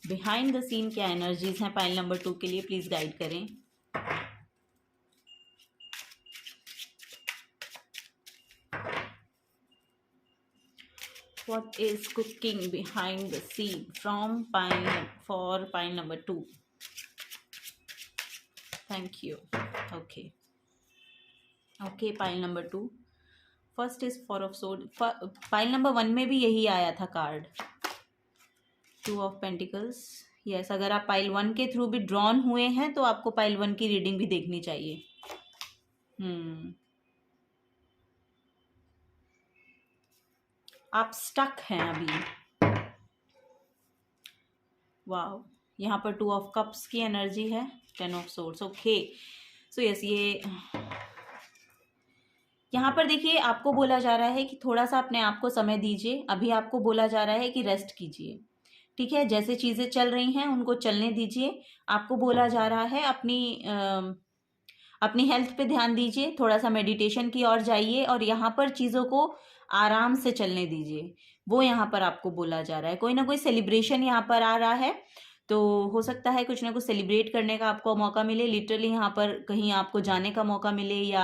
Behind the scene क्या एनर्जीज हैं पाइल नंबर 2 के लिए, प्लीज गाइड करें। What is cooking behind the scene from for pile number 2? Thank you. Okay, pile number 2. First is 4 of swords. Pile number 1 में भी यही आया था कार्ड, 2 of Pentacles. यस, अगर आप पाइल 1 के थ्रू भी ड्रॉन हुए हैं तो आपको पाइल 1 की रीडिंग भी देखनी चाहिए। आप स्टक हैं अभी। वाह, यहाँ पर 2 ऑफ कप्स की एनर्जी है, 10 of swords. Okay, so yes, ये यहाँ पर देखिए आपको बोला जा रहा है कि थोड़ा सा अपने आप को समय दीजिए। अभी आपको बोला जा रहा है कि रेस्ट कीजिए, ठीक है। जैसे चीज़ें चल रही हैं उनको चलने दीजिए। आपको बोला जा रहा है अपनी हेल्थ पे ध्यान दीजिए, थोड़ा सा मेडिटेशन की ओर जाइए और यहाँ पर चीज़ों को आराम से चलने दीजिए। वो यहाँ पर आपको बोला जा रहा है। कोई ना कोई सेलिब्रेशन यहाँ पर आ रहा है, तो हो सकता है कुछ ना कुछ सेलिब्रेट करने का आपको मौका मिले। लिटरली यहाँ पर कहीं आपको जाने का मौका मिले, या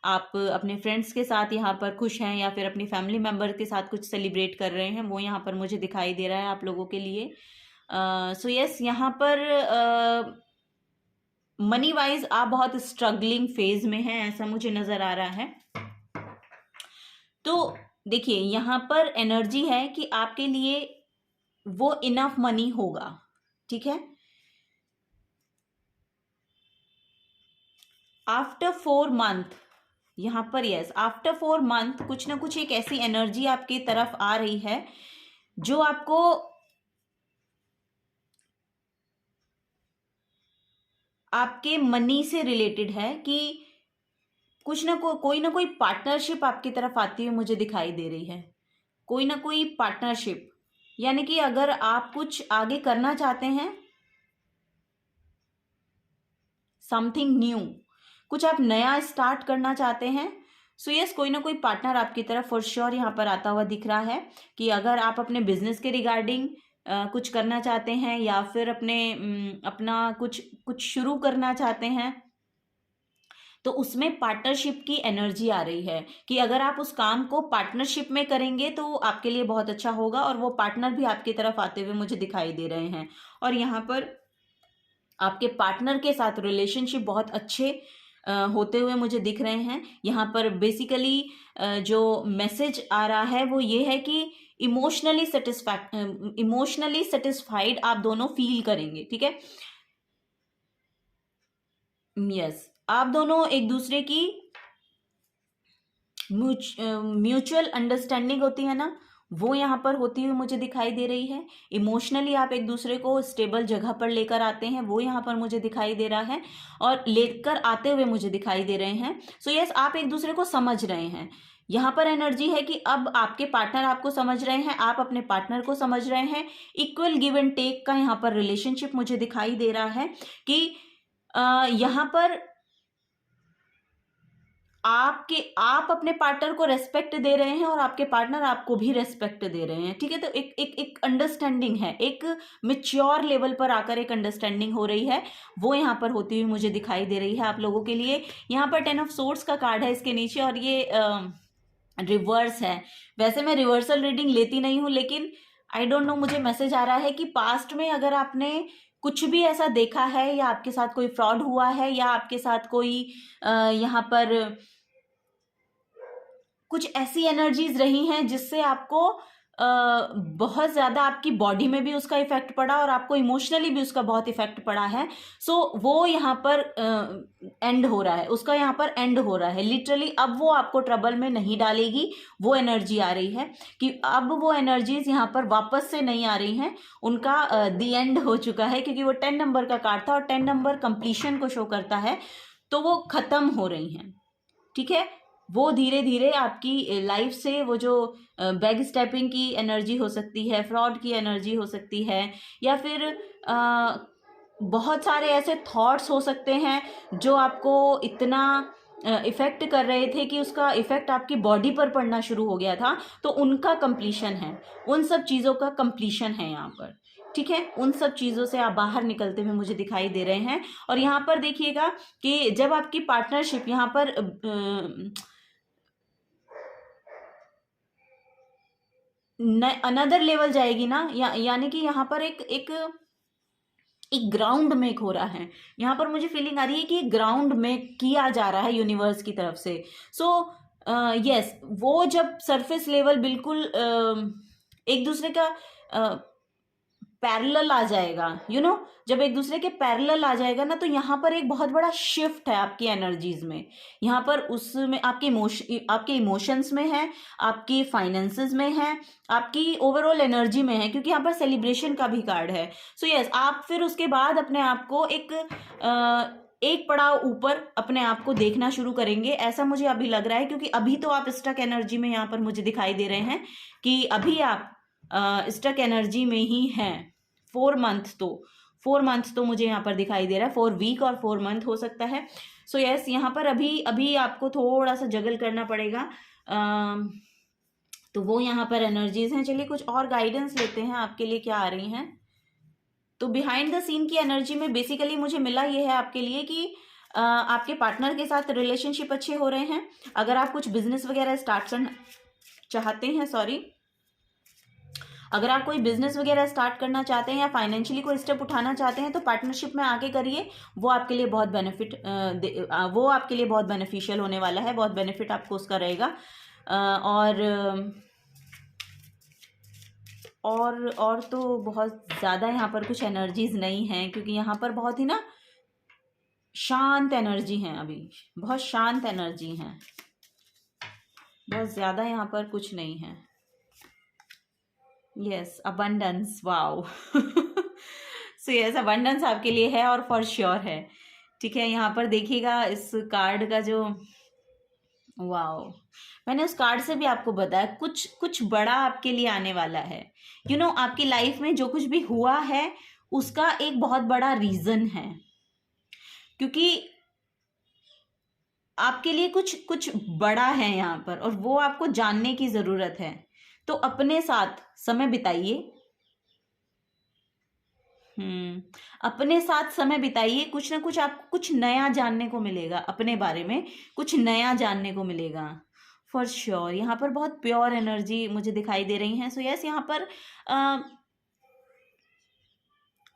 आप अपने फ्रेंड्स के साथ यहाँ पर खुश हैं, या फिर अपनी फैमिली मेम्बर के साथ कुछ सेलिब्रेट कर रहे हैं, वो यहाँ पर मुझे दिखाई दे रहा है आप लोगों के लिए। सो यस, यहाँ पर मनी वाइज आप बहुत स्ट्रगलिंग फेज में हैं, ऐसा मुझे नजर आ रहा है। तो देखिए यहाँ पर एनर्जी है कि आपके लिए वो इनफ मनी होगा, ठीक है। आफ्टर 4 मंथ, यहाँ पर यस, आफ्टर 4 मंथ कुछ ना कुछ एक ऐसी एनर्जी आपकी तरफ आ रही है जो आपको आपके मनी से रिलेटेड है, कि कुछ ना कोई ना कोई पार्टनरशिप आपकी तरफ आती हुई मुझे दिखाई दे रही है। कोई ना कोई पार्टनरशिप, यानी कि अगर आप कुछ आगे करना चाहते हैं, समथिंग न्यू, कुछ आप नया स्टार्ट करना चाहते हैं, सो यस, कोई ना कोई पार्टनर आपकी तरफ फॉर श्योर यहाँ पर आता हुआ दिख रहा है। कि अगर आप अपने बिजनेस के रिगार्डिंग कुछ करना चाहते हैं, या फिर अपना कुछ शुरू करना चाहते हैं, तो उसमें पार्टनरशिप की एनर्जी आ रही है कि अगर आप उस काम को पार्टनरशिप में करेंगे तो आपके लिए बहुत अच्छा होगा। और वो पार्टनर भी आपकी तरफ आते हुए मुझे दिखाई दे रहे हैं। और यहाँ पर आपके पार्टनर के साथ रिलेशनशिप बहुत अच्छे होते हुए मुझे दिख रहे हैं। यहाँ पर बेसिकली जो मैसेज आ रहा है वो ये है कि इमोशनली सेटिस्फाइड आप दोनों फील करेंगे, ठीक है। यस, आप दोनों एक दूसरे की म्यूचुअल अंडरस्टैंडिंग होती है ना, वो यहाँ पर होती हुई मुझे दिखाई दे रही है। इमोशनली आप एक दूसरे को स्टेबल जगह पर लेकर आते हैं, वो यहाँ पर मुझे दिखाई दे रहा है, और लेकर आते हुए मुझे दिखाई दे रहे हैं। सो यस, आप एक दूसरे को समझ रहे हैं। यहाँ पर एनर्जी है कि अब आपके पार्टनर आपको समझ रहे हैं, आप अपने पार्टनर को समझ रहे हैं। इक्वल गिव एंड टेक का यहाँ पर रिलेशनशिप मुझे दिखाई दे रहा है कि यहाँ पर आप अपने पार्टनर को रेस्पेक्ट दे रहे हैं और आपके पार्टनर आपको भी रेस्पेक्ट दे रहे हैं, ठीक है। तो एक अंडरस्टैंडिंग है, एक मेच्योर लेवल पर आकर एक अंडरस्टैंडिंग हो रही है, वो यहाँ पर होती हुई मुझे दिखाई दे रही है आप लोगों के लिए। यहाँ पर 10 ऑफ सोर्ड्स का कार्ड है इसके नीचे, और ये रिवर्स है। वैसे मैं रिवर्सल रीडिंग लेती नहीं हूँ, लेकिन आई डोंट नो, मुझे मैसेज आ रहा है कि पास्ट में अगर आपने कुछ भी ऐसा देखा है, या आपके साथ कोई फ्रॉड हुआ है, या आपके साथ कोई यहाँ पर कुछ ऐसी एनर्जीज रही हैं जिससे आपको बहुत ज़्यादा आपकी बॉडी में भी उसका इफेक्ट पड़ा, और आपको इमोशनली भी उसका बहुत इफेक्ट पड़ा है। सो वो यहाँ पर एंड हो रहा है, उसका यहाँ पर एंड हो रहा है लिटरली। अब वो आपको ट्रबल में नहीं डालेगी, वो एनर्जी आ रही है कि अब वो एनर्जीज यहाँ पर वापस से नहीं आ रही हैं, उनका दी एंड हो चुका है। क्योंकि वो 10 नंबर का कार्ड था, और 10 नंबर कंप्लीशन को शो करता है, तो वो खत्म हो रही हैं, ठीक है। वो धीरे धीरे आपकी लाइफ से वो जो बैग स्टेपिंग की एनर्जी हो सकती है, फ्रॉड की एनर्जी हो सकती है, या फिर बहुत सारे ऐसे थॉट्स हो सकते हैं जो आपको इतना इफेक्ट कर रहे थे कि उसका इफेक्ट आपकी बॉडी पर पड़ना शुरू हो गया था, तो उनका कंप्लीशन है, उन सब चीज़ों का कंप्लीशन है यहाँ पर, ठीक है। उन सब चीज़ों से आप बाहर निकलते हुए मुझे दिखाई दे रहे हैं। और यहाँ पर देखिएगा कि जब आपकी पार्टनरशिप यहाँ पर अनदर लेवल जाएगी ना, यानी कि यहाँ पर एक ग्राउंड मेक हो रहा है। यहाँ पर मुझे फीलिंग आ रही है कि ग्राउंड मेक किया जा रहा है यूनिवर्स की तरफ से। सो यस, वो जब सरफेस लेवल बिल्कुल एक दूसरे का पैरेलल आ जाएगा, जब एक दूसरे के पैरेलल आ जाएगा ना, तो यहाँ पर एक बहुत बड़ा शिफ्ट है आपकी एनर्जीज में। यहाँ पर उसमें आपके इमोशंस में है, आपकी फाइनेंसेस में है, आपकी ओवरऑल एनर्जी में है, क्योंकि यहाँ पर सेलिब्रेशन का भी कार्ड है। सो यस, आप फिर उसके बाद अपने आप को एक पड़ाव ऊपर अपने आप को देखना शुरू करेंगे, ऐसा मुझे अभी लग रहा है। क्योंकि अभी तो आप स्टक एनर्जी में यहाँ पर मुझे दिखाई दे रहे हैं कि अभी आप स्टक एनर्जी में ही हैं। 4 मंथ तो मुझे यहाँ पर दिखाई दे रहा है, 4 वीक और 4 मंथ हो सकता है। सो यस, यहाँ पर अभी आपको थोड़ा सा जगल करना पड़ेगा। तो वो यहाँ पर एनर्जीज हैं। चलिए कुछ और गाइडेंस लेते हैं आपके लिए क्या आ रही हैं। तो बिहाइंड द सीन की एनर्जी में बेसिकली मुझे मिला ये है आपके लिए कि आपके पार्टनर के साथ रिलेशनशिप अच्छे हो रहे हैं। अगर आप कुछ बिजनेस वगैरह स्टार्ट करना चाहते हैं, अगर आप कोई बिजनेस वगैरह स्टार्ट करना चाहते हैं या फाइनेंशियली कोई स्टेप उठाना चाहते हैं, तो पार्टनरशिप में आके करिए। वो आपके लिए बहुत बेनिफिशियल होने वाला है, बहुत बेनिफिट आपको उसका रहेगा। और तो बहुत ज़्यादा यहाँ पर कुछ एनर्जीज नहीं हैं, क्योंकि यहाँ पर बहुत ही ना शांत एनर्जी हैं, अभी बहुत शांत एनर्जी हैं, बहुत ज़्यादा यहाँ पर कुछ नहीं है। Yes, abundance, wow. So yes, abundance आपके लिए है और फॉर श्योर है। ठीक है, यहाँ पर देखिएगा इस कार्ड का जो, वाओ, मैंने उस कार्ड से भी आपको बताया कुछ बड़ा आपके लिए आने वाला है। आपकी लाइफ में जो कुछ भी हुआ है उसका एक बहुत बड़ा रीजन है, क्योंकि आपके लिए कुछ बड़ा है यहाँ पर, और वो आपको जानने की जरूरत है। तो अपने साथ समय बिताइए, अपने साथ समय बिताइए। कुछ ना कुछ आपको कुछ नया जानने को मिलेगा, अपने बारे में कुछ नया जानने को मिलेगा फॉर श्योर। यहाँ पर बहुत प्योर एनर्जी मुझे दिखाई दे रही है। सो यस, यहाँ पर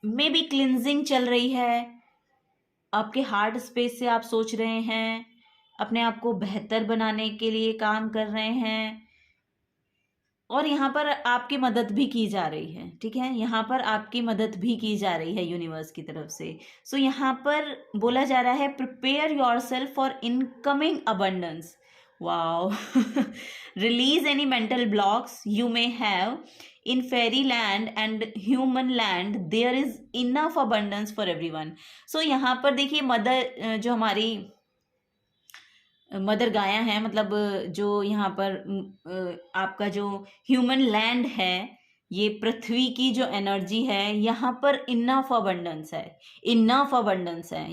मे बी क्लिनजिंग चल रही है, आपके हार्ट स्पेस से आप सोच रहे हैं, अपने आप को बेहतर बनाने के लिए काम कर रहे हैं, और यहाँ पर आपकी मदद भी की जा रही है। ठीक है, यहाँ पर आपकी मदद भी की जा रही है यूनिवर्स की तरफ से। सो यहाँ पर बोला जा रहा है prepare yourself for incoming abundance. Wow. Release any mental blocks you may have in fairy land and human land, there is enough abundance for everyone. So यहाँ पर देखिए, मदर जो हमारी मदर गाया है, मतलब जो यहाँ पर आपका जो ह्यूमन लैंड है, ये पृथ्वी की जो एनर्जी है, यहाँ पर इनफ अबंडेंस है।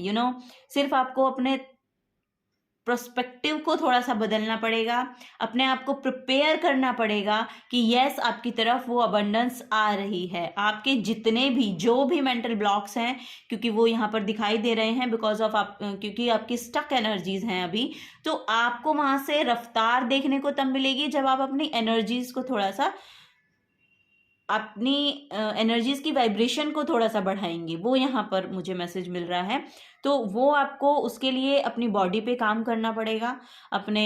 सिर्फ आपको अपने प्रोस्पेक्टिव को थोड़ा सा बदलना पड़ेगा, अपने आप को प्रिपेयर करना पड़ेगा कि यस, आपकी तरफ वो अबंडेंस आ रही है। आपके जितने भी जो भी मेंटल ब्लॉक्स हैं, क्योंकि वो यहाँ पर दिखाई दे रहे हैं बिकॉज ऑफ क्योंकि आपकी स्टक एनर्जीज हैं अभी, तो आपको वहां से रफ्तार देखने को तब मिलेगी जब आप अपनी एनर्जीज को थोड़ा सा, अपनी एनर्जीज की वाइब्रेशन को थोड़ा सा बढ़ाएंगे। वो यहाँ पर मुझे मैसेज मिल रहा है। तो वो आपको उसके लिए अपनी बॉडी पे काम करना पड़ेगा, अपने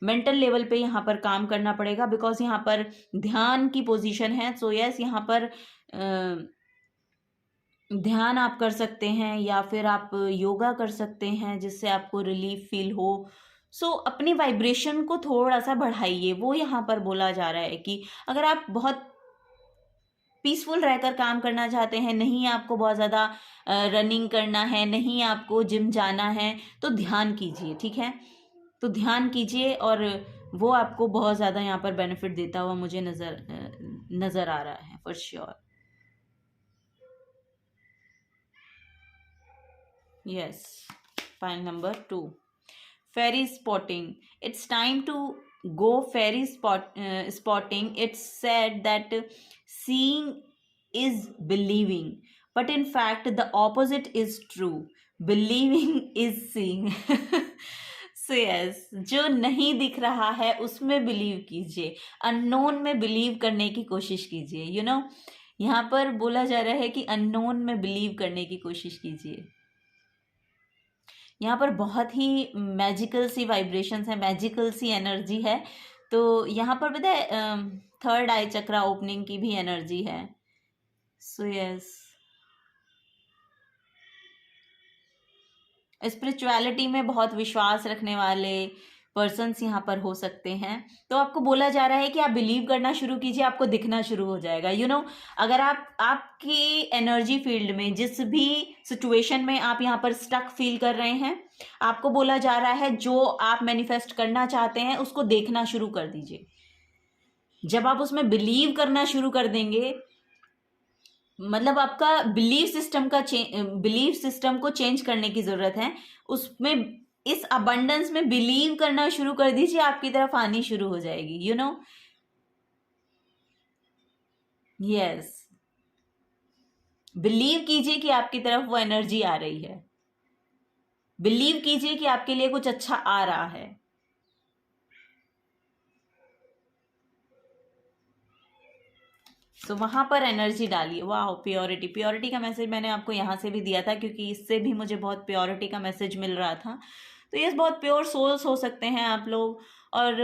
मेंटल लेवल पे यहाँ पर काम करना पड़ेगा, बिकॉज यहाँ पर ध्यान की पोजीशन है। सो यस, यहाँ पर ध्यान आप कर सकते हैं, या फिर आप योगा कर सकते हैं जिससे आपको रिलीफ फील हो। सो अपनी वाइब्रेशन को थोड़ा सा बढ़ाइए। वो यहाँ पर बोला जा रहा है कि अगर आप बहुत पीसफुल रहकर काम करना चाहते हैं, नहीं आपको बहुत ज़्यादा रनिंग करना है, नहीं आपको जिम जाना है, तो ध्यान कीजिए। ठीक है, तो ध्यान कीजिए, और वो आपको बहुत ज़्यादा यहाँ पर बेनिफिट देता हुआ मुझे नज़र आ रहा है for sure. Yes, pile number 2, fairy spotting. It's time to go fairy spotting. It's said that seeing is believing, but in fact the opposite is true. Believing is seeing. So yes, जो नहीं दिख रहा है उसमें believe कीजिए, unknown में believe करने की कोशिश कीजिए। यहाँ पर बोला जा रहा है कि अननोन में बिलीव करने की कोशिश कीजिए। यहाँ पर बहुत ही मैजिकल सी वाइब्रेशंस है, मैजिकल सी एनर्जी है। तो यहाँ पर पता है 3rd आई चक्रा ओपनिंग की भी एनर्जी है। सो यस, स्पिरिचुअलिटी में बहुत विश्वास रखने वाले पर्सन्स यहाँ पर हो सकते हैं। तो आपको बोला जा रहा है कि आप बिलीव करना शुरू कीजिए, आपको दिखना शुरू हो जाएगा। अगर आप आपकी एनर्जी फील्ड में जिस भी सिचुएशन में आप यहाँ पर स्टक फील कर रहे हैं, आपको बोला जा रहा है जो आप मैनिफेस्ट करना चाहते हैं उसको देखना शुरू कर दीजिए। जब आप उसमें बिलीव करना शुरू कर देंगे, मतलब आपका बिलीफ सिस्टम को चेंज करने की जरूरत है। उसमें इस अबंडेंस में बिलीव करना शुरू कर दीजिए, आपकी तरफ आनी शुरू हो जाएगी। यस, बिलीव कीजिए कि आपकी तरफ वो एनर्जी आ रही है। बिलीव कीजिए कि आपके लिए कुछ अच्छा आ रहा है। सो वहां पर एनर्जी डालिए। वाह, प्योरिटी का मैसेज मैंने आपको यहाँ से भी दिया था, क्योंकि इससे भी मुझे बहुत प्योरिटी का मैसेज मिल रहा था। तो ये बहुत प्योर सोल्स हो सकते हैं आप लोग। और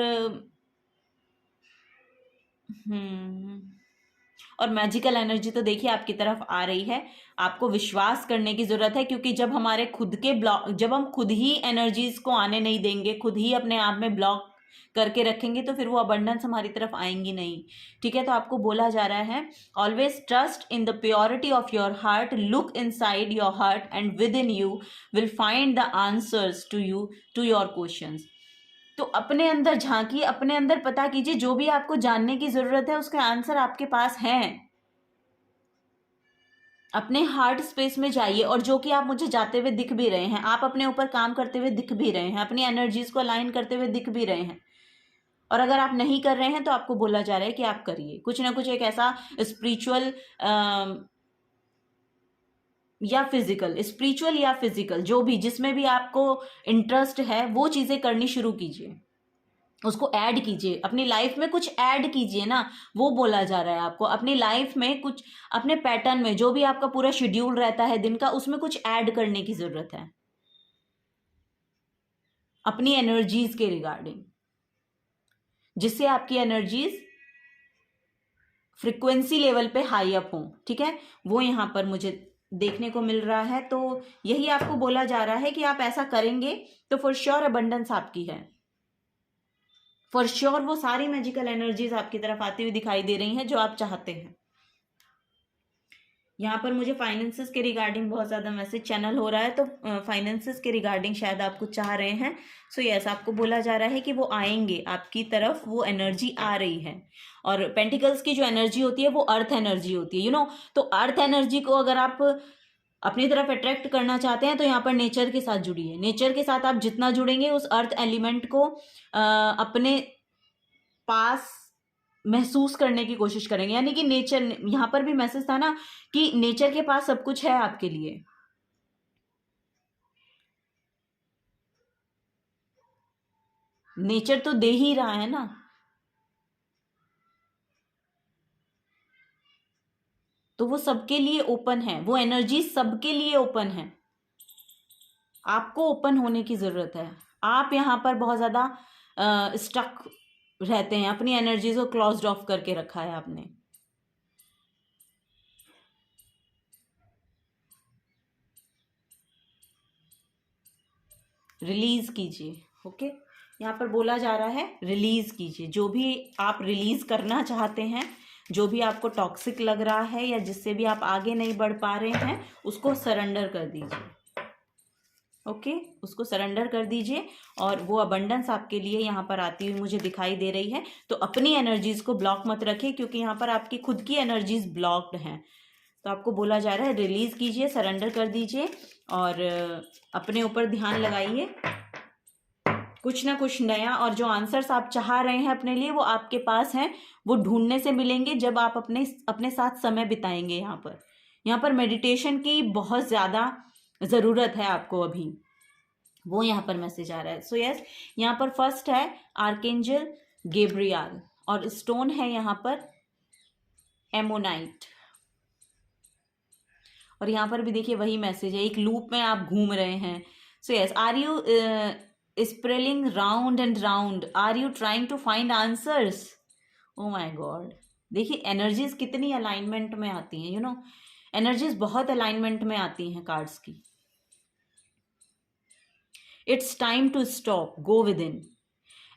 और मैजिकल एनर्जी तो देखिए आपकी तरफ आ रही है। आपको विश्वास करने की जरूरत है, क्योंकि जब हमारे खुद के ब्लॉक, जब हम खुद ही एनर्जीज को आने नहीं देंगे, खुद ही अपने आप में ब्लॉक करके रखेंगे, तो फिर वो अबंडेंस हमारी तरफ आएंगी नहीं। ठीक है, तो आपको बोला जा रहा है always trust in the purity of your heart, look inside your heart and within you will find the answers to your questions. तो अपने अंदर झांकिए, अपने अंदर पता कीजिए, जो भी आपको जानने की जरूरत है उसके आंसर आपके पास हैं। अपने हार्ट स्पेस में जाइए, और जो कि आप मुझे जाते हुए दिख भी रहे हैं, आप अपने ऊपर काम करते हुए दिख भी रहे हैं, अपनी एनर्जीज को अलाइन करते हुए दिख भी रहे हैं। और अगर आप नहीं कर रहे हैं तो आपको बोला जा रहा है कि आप करिए कुछ ना कुछ, एक ऐसा स्पिरिचुअल या फिजिकल जो भी, जिसमें भी आपको इंटरेस्ट है, वो चीजें करनी शुरू कीजिए। उसको ऐड कीजिए, अपनी लाइफ में कुछ ऐड कीजिए ना। वो बोला जा रहा है आपको अपनी लाइफ में कुछ, अपने पैटर्न में जो भी आपका पूरा शेड्यूल रहता है दिन का, उसमें कुछ ऐड करने की जरूरत है अपनी एनर्जीज के रिगार्डिंग, जिससे आपकी एनर्जीज फ्रिक्वेंसी लेवल पे हाई अप हो। ठीक है, वो यहां पर मुझे देखने को मिल रहा है। तो यही आपको बोला जा रहा है कि आप ऐसा करेंगे तो फॉर श्योर अबंडेंस आपकी है। फॉर श्योर वो सारी मैजिकल एनर्जीज आपकी तरफ आती हुई दिखाई दे रही हैं जो आप चाहते हैं। यहाँ पर मुझे फाइनेंसेस के रिगार्डिंग बहुत ज़्यादा मैसेज चैनल हो रहा है, तो फाइनेंसेस के रिगार्डिंग शायद आप कुछ चाह रहे हैं। सो यस, आपको बोला जा रहा है कि वो आएंगे आपकी तरफ, वो एनर्जी आ रही है। और पेंटिकल्स की जो एनर्जी होती है वो अर्थ एनर्जी होती है, तो अर्थ एनर्जी को अगर आप अपनी तरफ अट्रैक्ट करना चाहते हैं तो यहाँ पर नेचर के साथ जुड़िए। नेचर के साथ आप जितना जुड़ेंगे, उस अर्थ एलिमेंट को अपने पास महसूस करने की कोशिश करेंगे। यानी कि नेचर, यहां पर भी मैसेज था ना कि नेचर के पास सब कुछ है आपके लिए। नेचर तो दे ही रहा है ना, तो वो सबके लिए ओपन है, वो एनर्जी सबके लिए ओपन है। आपको ओपन होने की जरूरत है। आप यहां पर बहुत ज्यादा स्टक रहते हैं, अपनी एनर्जीज को क्लोज्ड ऑफ करके रखा है आपने। रिलीज कीजिए। ओके, यहाँ पर बोला जा रहा है रिलीज कीजिए, जो भी आप रिलीज करना चाहते हैं, जो भी आपको टॉक्सिक लग रहा है या जिससे भी आप आगे नहीं बढ़ पा रहे हैं, उसको सरेंडर कर दीजिए। ओके, उसको सरेंडर कर दीजिए, और वो अबंडेंस आपके लिए यहाँ पर आती हुई मुझे दिखाई दे रही है। तो अपनी एनर्जीज को ब्लॉक मत रखिए, क्योंकि यहाँ पर आपकी खुद की एनर्जीज ब्लॉक्ड हैं। तो आपको बोला जा रहा है रिलीज कीजिए, सरेंडर कर दीजिए, और अपने ऊपर ध्यान लगाइए। कुछ ना कुछ नया, और जो आंसर्स आप चाह रहे हैं अपने लिए, वो आपके पास हैं। वो ढूंढने से मिलेंगे जब आप अपने अपने साथ समय बिताएंगे। यहाँ पर मेडिटेशन की बहुत ज़्यादा ज़रूरत है आपको अभी, वो यहाँ पर मैसेज आ रहा है। सो यस, यहाँ पर फर्स्ट है आर्केंजल गेब्रियल, और स्टोन है यहाँ पर एमोनाइट। और यहाँ पर भी देखिए वही मैसेज है, एक लूप में आप घूम रहे हैं। So yes, are you spiraling round and round? Are you trying to find answers? Oh my God. देखिए एनर्जीज कितनी अलाइनमेंट में आती हैं, एनर्जीज बहुत अलाइनमेंट में आती हैं कार्ड्स की. It's time to stop, go within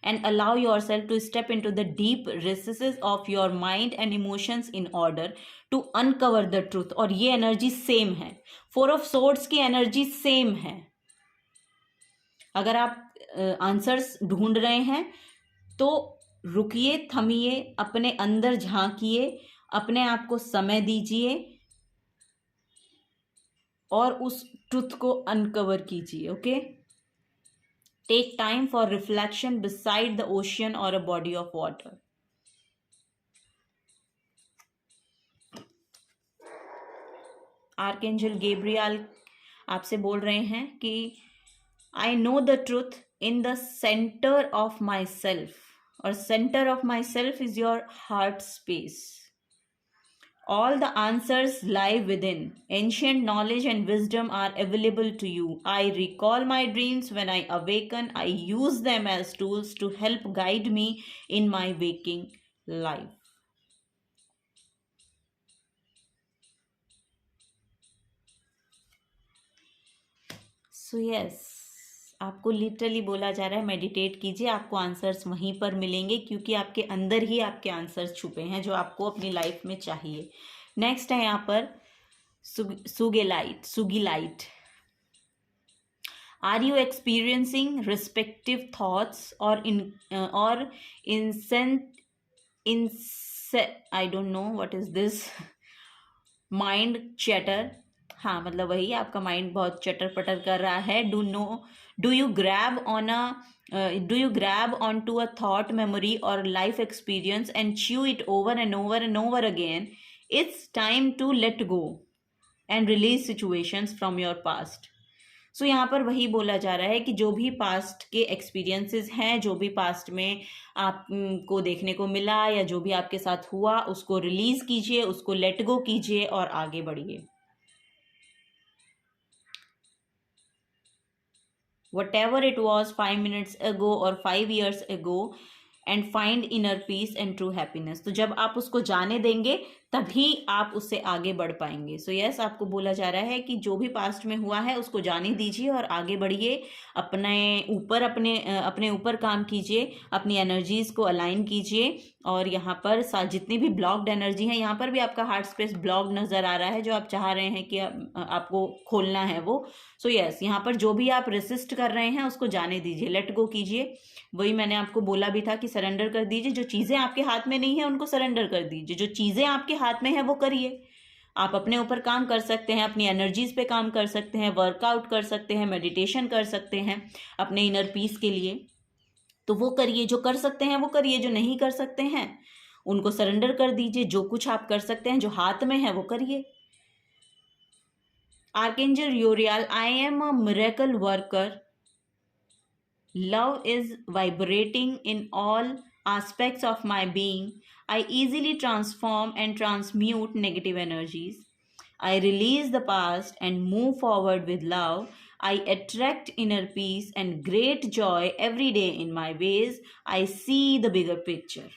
and allow yourself to step into the deep recesses of your mind and emotions in order to uncover the truth. और ये एनर्जी सेम है, 4 of Swords की energy same है. अगर आप answers ढूंढ रहे हैं तो रुकिए, थमिए, अपने अंदर झांकिए, अपने आप को समय दीजिए और उस ट्रुथ को अनकवर कीजिए. Okay, take time for reflection beside the ocean or a body of water. Archangel Gabriel आपसे बोल रहे हैं कि I know the truth in the centre of my self, और centre of my self is your heart space. All the answers lie within. Ancient knowledge and wisdom are available to you. I recall my dreams when I awaken. I use them as tools to help guide me in my waking life. So yes, आपको literally बोला जा रहा है meditate कीजिए, आपको answers वहीं पर मिलेंगे क्योंकि आपके अंदर ही आपके आंसर्स छुपे हैं जो आपको अपनी लाइफ में चाहिए. नेक्स्ट है यहाँ पर sugilite. Are you experiencing respective thoughts और I don't know what is this, mind chatter. हाँ, मतलब वही आपका माइंड बहुत चटर पटर कर रहा है. Do you grab onto a thought, memory or life experience and chew it over and over and over again? It's time to let go and release situations from your past. So यहाँ पर वही बोला जा रहा है कि जो भी पास्ट के एक्सपीरियंसेस हैं, जो भी पास्ट में आपको देखने को मिला या जो भी आपके साथ हुआ, उसको रिलीज कीजिए, उसको लेट गो कीजिए और आगे बढ़िए. Whatever it was 5 minutes ago or 5 years ago, and find inner peace and true happiness. तो जब आप उसको जाने देंगे तभी आप उससे आगे बढ़ पाएंगे. सो यस, आपको बोला जा रहा है कि जो भी पास्ट में हुआ है उसको जाने दीजिए और आगे बढ़िए. अपने ऊपर काम कीजिए, अपनी एनर्जीज को अलाइन कीजिए. और यहाँ पर जितनी भी ब्लॉक्ड एनर्जी है, यहाँ पर भी आपका हार्ट स्पेस ब्लॉक नज़र आ रहा है जो आप चाह रहे हैं कि आपको खोलना है वो. सो यस, यहाँ पर जो भी आप रेसिस्ट कर रहे हैं उसको जाने दीजिए, लेट गो कीजिए. वही मैंने आपको बोला भी था कि सरेंडर कर दीजिए. जो चीज़ें आपके हाथ में नहीं है उनको सरेंडर कर दीजिए, जो चीज़ें आपके हाथ में है वो करिए. आप अपने ऊपर काम कर सकते हैं, अपनी एनर्जीज पे काम कर सकते हैं, वर्कआउट कर सकते हैं, मेडिटेशन कर सकते हैं अपने इनर पीस के लिए. तो वो करिए, जो कर सकते हैं वो करिए, जो नहीं कर सकते हैं उनको सरेंडर कर दीजिए. जो कुछ आप कर सकते हैं, जो हाथ में है वो करिए. Archangel यूरियल, I am a miracle worker. Love is vibrating in all aspects of my being. I easily transform and transmute negative energies. I release the past and move forward with love. I attract inner peace and great joy every day in my ways. I see the bigger picture.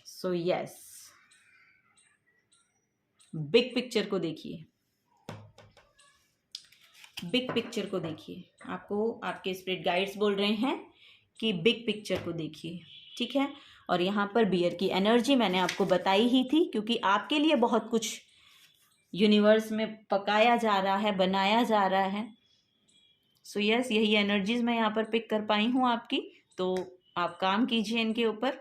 So yes, big picture को देखिए, big picture को देखिए. आपको आपके spirit guides बोल रहे हैं कि बिग पिक्चर को देखिए, ठीक है. और यहाँ पर बियर की एनर्जी मैंने आपको बताई ही थी क्योंकि आपके लिए बहुत कुछ यूनिवर्स में पकाया जा रहा है, बनाया जा रहा है. सो यस, यही एनर्जीज मैं यहाँ पर पिक कर पाई हूँ आपकी. तो आप काम कीजिए इनके ऊपर,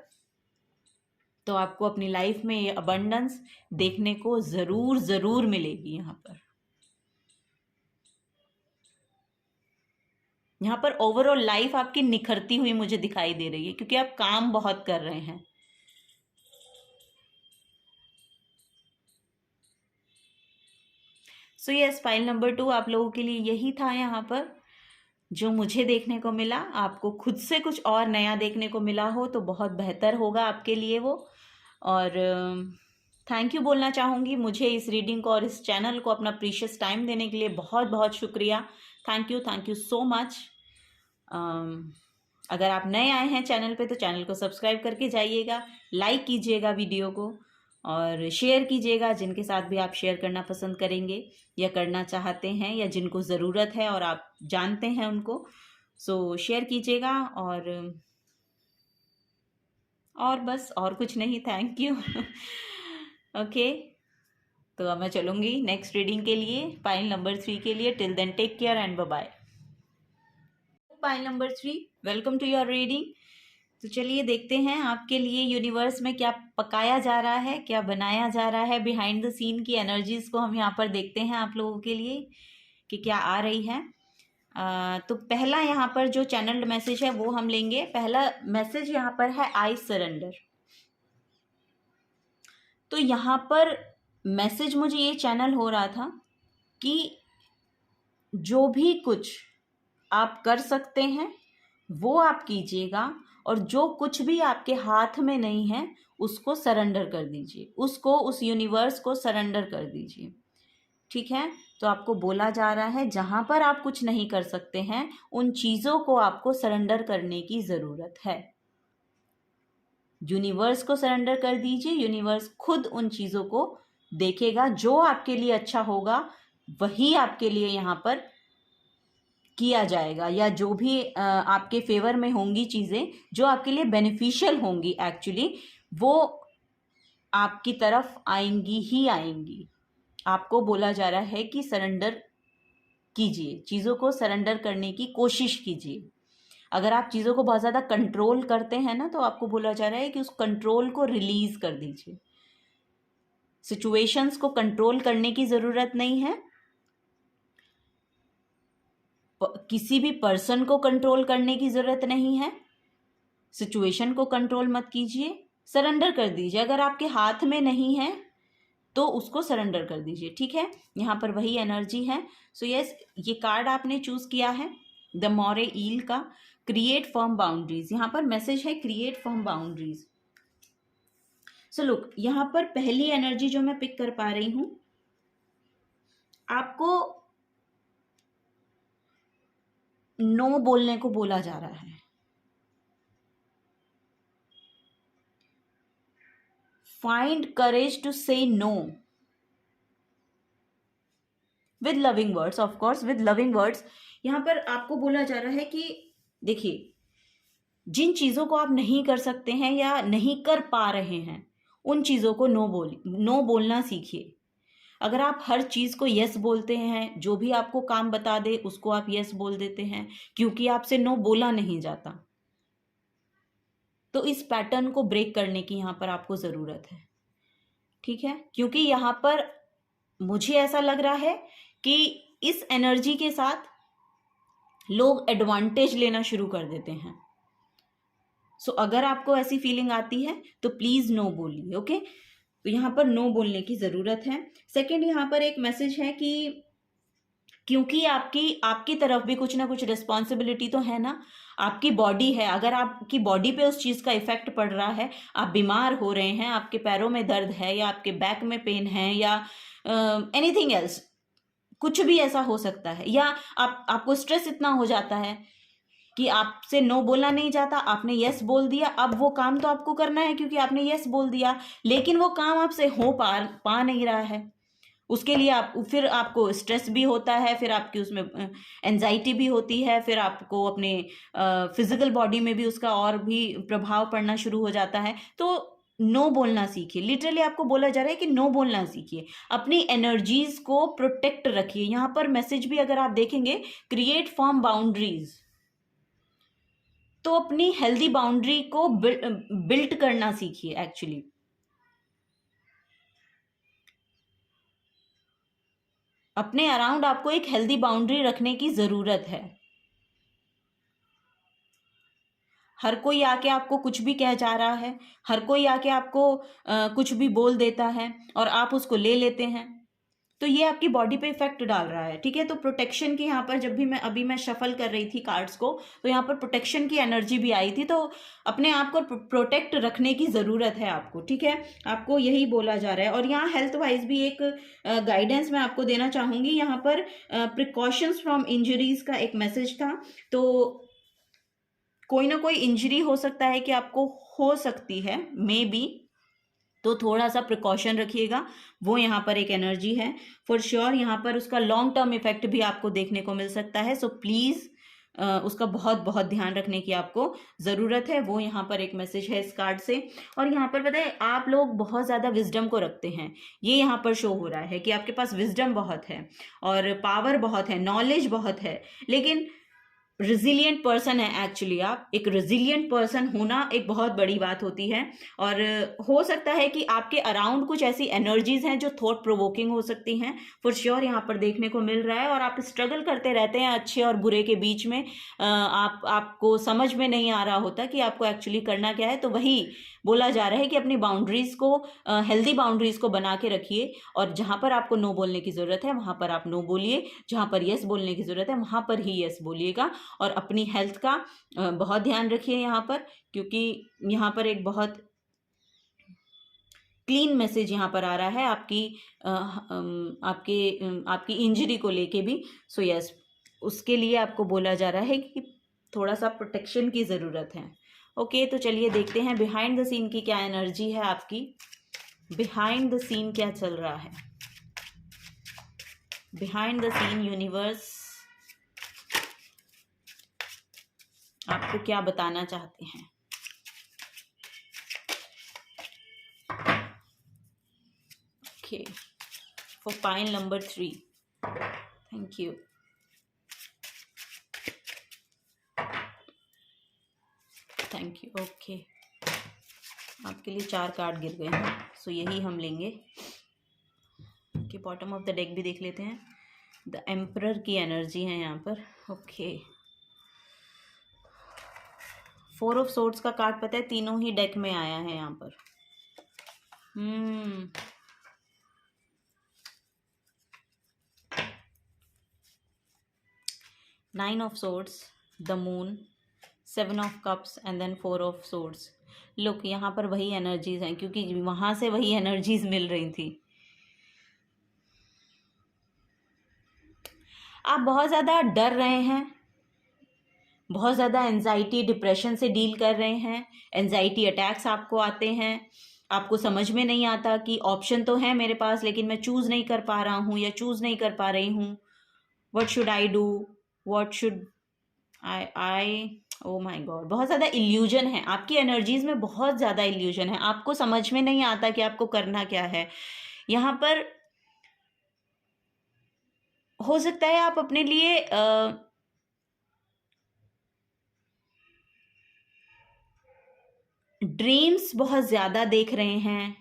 तो आपको अपनी लाइफ में ये अबंडेंस देखने को ज़रूर मिलेगी. यहाँ पर ओवरऑल लाइफ आपकी निखरती हुई मुझे दिखाई दे रही है क्योंकि आप काम बहुत कर रहे हैं. सो यस, फाइल नंबर 2 आप लोगों के लिए यही था यहाँ पर जो मुझे देखने को मिला. आपको खुद से कुछ और नया देखने को मिला हो तो बहुत बेहतर होगा आपके लिए वो. और थैंक यू बोलना चाहूँगी मुझे इस रीडिंग को और इस चैनल को अपना प्रीशियस टाइम देने के लिए. बहुत बहुत शुक्रिया. Thank you so much. अगर आप नए आए हैं चैनल पे तो चैनल को सब्सक्राइब करके जाइएगा, लाइक कीजिएगा वीडियो को और शेयर कीजिएगा जिनके साथ भी आप शेयर करना पसंद करेंगे या करना चाहते हैं या जिनको ज़रूरत है और आप जानते हैं उनको। सो शेयर कीजिएगा और बस, और कुछ नहीं। Thank you. ओके, तो अब मैं चलूँगी नेक्स्ट रीडिंग के लिए, पाइल नंबर 3 के लिए। Till then take care and bye bye. Pile number 3, welcome to your reading. तो चलिए देखते हैं आपके लिए यूनिवर्स में क्या पकाया जा रहा है, क्या बनाया जा रहा है। बिहाइंड द सीन की एनर्जीज को हम यहाँ पर देखते हैं आप लोगों के लिए कि क्या आ रही है। तो पहला यहाँ पर जो चैनल्ड मैसेज है वो हम लेंगे। पहला मैसेज यहाँ पर है आई सरेंडर। तो यहाँ पर मैसेज मुझे ये चैनल हो रहा था कि जो भी कुछ आप कर सकते हैं वो आप कीजिएगा और जो कुछ भी आपके हाथ में नहीं है उसको सरेंडर कर दीजिए, उसको, उस यूनिवर्स को सरेंडर कर दीजिए। ठीक है, तो आपको बोला जा रहा है जहाँ पर आप कुछ नहीं कर सकते हैं उन चीज़ों को आपको सरेंडर करने की ज़रूरत है। यूनिवर्स को सरेंडर कर दीजिए, यूनिवर्स खुद उन चीज़ों को देखेगा। जो आपके लिए अच्छा होगा वही आपके लिए यहाँ पर किया जाएगा, या जो भी आपके फेवर में होंगी चीज़ें, जो आपके लिए बेनिफिशियल होंगी एक्चुअली, वो आपकी तरफ आएंगी ही आएंगी। आपको बोला जा रहा है कि सरेंडर कीजिए, चीज़ों को सरेंडर करने की कोशिश कीजिए। अगर आप चीज़ों को बहुत ज़्यादा कंट्रोल करते हैं ना, तो आपको बोला जा रहा है कि उस कंट्रोल को रिलीज कर दीजिए। सिचुएशंस को कंट्रोल करने की ज़रूरत नहीं है, किसी भी पर्सन को कंट्रोल करने की ज़रूरत नहीं है। सिचुएशन को कंट्रोल मत कीजिए, सरेंडर कर दीजिए। अगर आपके हाथ में नहीं है तो उसको सरेंडर कर दीजिए। ठीक है, यहाँ पर वही एनर्जी है। सो यस, ये कार्ड आपने चूज किया है द मोरे ईल का, क्रिएट फर्म बाउंड्रीज। यहाँ पर मैसेज है create firm boundaries. So look, यहाँ पर पहली एनर्जी जो मैं पिक कर पा रही हूं, आपको नो बोलने को बोला जा रहा है। फाइंड करेज टू से know with loving words, of course with loving words. यहाँ पर आपको बोला जा रहा है कि देखिए, जिन चीज़ों को आप नहीं कर सकते हैं या नहीं कर पा रहे हैं उन चीज़ों को नो बोलना सीखिए। अगर आप हर चीज़ को यस बोलते हैं, जो भी आपको काम बता दे उसको आप यस बोल देते हैं क्योंकि आपसे नो बोला नहीं जाता, तो इस पैटर्न को ब्रेक करने की यहाँ पर आपको ज़रूरत है। ठीक है, क्योंकि यहाँ पर मुझे ऐसा लग रहा है कि इस एनर्जी के साथ लोग एडवांटेज लेना शुरू कर देते हैं। सो अगर आपको ऐसी फीलिंग आती है तो प्लीज़ नो बोलिए। ओके, तो यहाँ पर नो बोलने की ज़रूरत है। सेकंड, यहाँ पर एक मैसेज है कि क्योंकि आपकी तरफ भी कुछ ना कुछ रिस्पॉन्सिबिलिटी तो है ना। आपकी बॉडी है, अगर आपकी बॉडी पे उस चीज़ का इफेक्ट पड़ रहा है, आप बीमार हो रहे हैं, आपके पैरों में दर्द है या आपके बैक में पेन है या एनीथिंग एल्स, कुछ भी ऐसा हो सकता है, या आपको स्ट्रेस इतना हो जाता है कि आपसे नो बोलना नहीं जाता, आपने यस बोल दिया। अब वो काम तो आपको करना है क्योंकि आपने यस बोल दिया, लेकिन वो काम आपसे हो पा नहीं रहा है। उसके लिए फिर आपको स्ट्रेस भी होता है, फिर आपकी उसमें एंजाइटी भी होती है, फिर आपको अपने फिजिकल बॉडी में भी उसका और भी प्रभाव पड़ना शुरू हो जाता है। तो नो बोलना सीखिए। लिटरली आपको बोला जा रहा है कि नो बोलना सीखिए, अपनी एनर्जीज को प्रोटेक्ट रखिए। यहाँ पर मैसेज भी अगर आप देखेंगे, क्रिएट फर्म बाउंड्रीज, तो अपनी हेल्दी बाउंड्री को बिल्ड करना सीखिए। एक्चुअली अपने अराउंड आपको एक हेल्दी बाउंड्री रखने की जरूरत है। हर कोई आके आपको कुछ भी कह जा रहा है, हर कोई आके आपको कुछ भी बोल देता है और आप उसको ले लेते हैं, तो ये आपकी बॉडी पे इफेक्ट डाल रहा है। ठीक है, तो प्रोटेक्शन की यहाँ पर जब भी मैं शफल कर रही थी कार्ड्स को, तो यहाँ पर प्रोटेक्शन की एनर्जी भी आई थी। तो अपने आप को प्रोटेक्ट रखने की ज़रूरत है आपको। ठीक है, आपको यही बोला जा रहा है। और यहाँ हेल्थ वाइज भी एक गाइडेंस मैं आपको देना चाहूँगी। यहाँ पर प्रिकॉशंस फ्रॉम इंजरीज का एक मैसेज था। तो कोई ना कोई इंजरी हो सकता है कि आपको हो सकती है, मे बी, तो थोड़ा सा प्रिकॉशन रखिएगा। वो यहाँ पर एक एनर्जी है फॉर श्योर। यहाँ पर उसका लॉन्ग टर्म इफेक्ट भी आपको देखने को मिल सकता है, सो प्लीज़ उसका बहुत बहुत ध्यान रखने की आपको ज़रूरत है। वो यहाँ पर एक मैसेज है इस कार्ड से। और यहाँ पर पता है, आप लोग बहुत ज़्यादा विजडम को रखते हैं, ये यहाँ पर शो हो रहा है कि आपके पास विजडम बहुत है और पावर बहुत है, नॉलेज बहुत है, लेकिन रिजिलियंट पर्सन है एक्चुअली। आप एक रिजिलियंट पर्सन होना एक बहुत बड़ी बात होती है। और हो सकता है कि आपके अराउंड कुछ ऐसी एनर्जीज हैं जो थॉट प्रोवोकिंग हो सकती हैं, फॉर श्योर यहाँ पर देखने को मिल रहा है। और आप स्ट्रगल करते रहते हैं अच्छे और बुरे के बीच में। आपको समझ में नहीं आ रहा होता कि आपको एक्चुअली करना क्या है। तो वही बोला जा रहा है कि अपनी बाउंड्रीज को, हेल्दी बाउंड्रीज को बना के रखिए, और जहाँ पर आपको नो बोलने की ज़रूरत है वहाँ पर आप नो बोलिए, जहाँ पर यस बोलने की ज़रूरत है वहाँ पर ही यस बोलिएगा। और अपनी हेल्थ का बहुत ध्यान रखिए यहाँ पर, क्योंकि यहाँ पर एक बहुत क्लीन मैसेज यहाँ पर आ रहा है आपकी इंजरी को लेके भी। सो यस, उसके लिए आपको बोला जा रहा है कि थोड़ा सा प्रोटेक्शन की ज़रूरत है। ओके, तो चलिए देखते हैं बिहाइंड द सीन की क्या एनर्जी है आपकी। बिहाइंड द सीन क्या चल रहा है, बिहाइंड द सीन यूनिवर्स आपको क्या बताना चाहते हैं। Okay, for pile number 3, thank you. Thank you. Okay, आपके लिए 4 कार्ड गिर गए हैं, सो यही हम लेंगे। Okay, bottom of the deck भी देख लेते हैं। द एम्परर की एनर्जी है यहाँ पर। ओके, 4 ऑफ सोर्ड्स का कार्ड पता है तीनों ही डेक में आया है यहाँ पर। 9 of swords, the moon, 7 of cups and then 4 of swords. Look, यहाँ पर वही एनर्जीज हैं, क्योंकि वहाँ से वही एनर्जीज मिल रही थी। आप बहुत ज़्यादा डर रहे हैं, बहुत ज़्यादा एंजाइटी डिप्रेशन से डील कर रहे हैं। एंजाइटी अटैक्स आपको आते हैं, आपको समझ में नहीं आता कि ऑप्शन तो है मेरे पास, लेकिन मैं चूज़ नहीं कर पा रहा हूँ या चूज़ नहीं कर पा रही हूँ। What should I do, what should I O my God, बहुत ज़्यादा इल्यूजन है आपकी एनर्जीज में, बहुत ज़्यादा इल्यूजन है। आपको समझ में नहीं आता कि आपको करना क्या है। यहाँ पर हो सकता है आप अपने लिए ड्रीम्स बहुत ज़्यादा देख रहे हैं।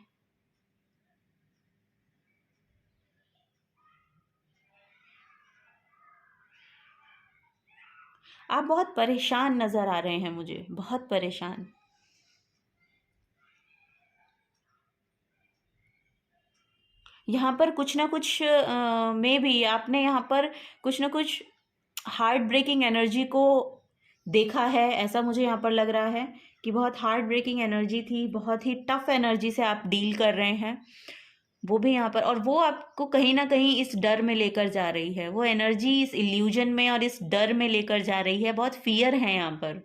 आप बहुत परेशान नज़र आ रहे हैं मुझे, बहुत परेशान। यहाँ पर कुछ ना कुछ में भी आपने यहाँ पर कुछ ना कुछ हार्ट ब्रेकिंग एनर्जी को देखा है, ऐसा मुझे यहाँ पर लग रहा है कि बहुत हार्ट ब्रेकिंग एनर्जी थी, बहुत ही टफ एनर्जी से आप डील कर रहे हैं, वो भी यहाँ पर। और वो आपको कहीं ना कहीं इस डर में लेकर जा रही है, वो एनर्जी इस इल्यूजन में और इस डर में लेकर जा रही है। बहुत फियर है यहाँ पर,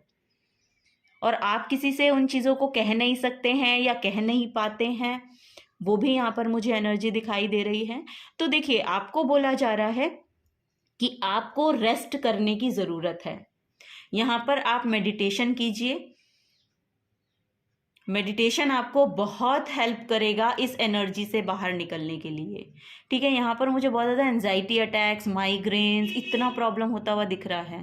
और आप किसी से उन चीज़ों को कह नहीं सकते हैं या कह नहीं पाते हैं, वो भी यहाँ पर मुझे एनर्जी दिखाई दे रही है। तो देखिए, आपको बोला जा रहा है कि आपको रेस्ट करने की ज़रूरत है। यहाँ पर आप मेडिटेशन कीजिए, मेडिटेशन आपको बहुत हेल्प करेगा इस एनर्जी से बाहर निकलने के लिए। ठीक है, यहाँ पर मुझे बहुत ज़्यादा एंजाइटी अटैक्स, माइग्रेन्स, इतना प्रॉब्लम होता हुआ दिख रहा है,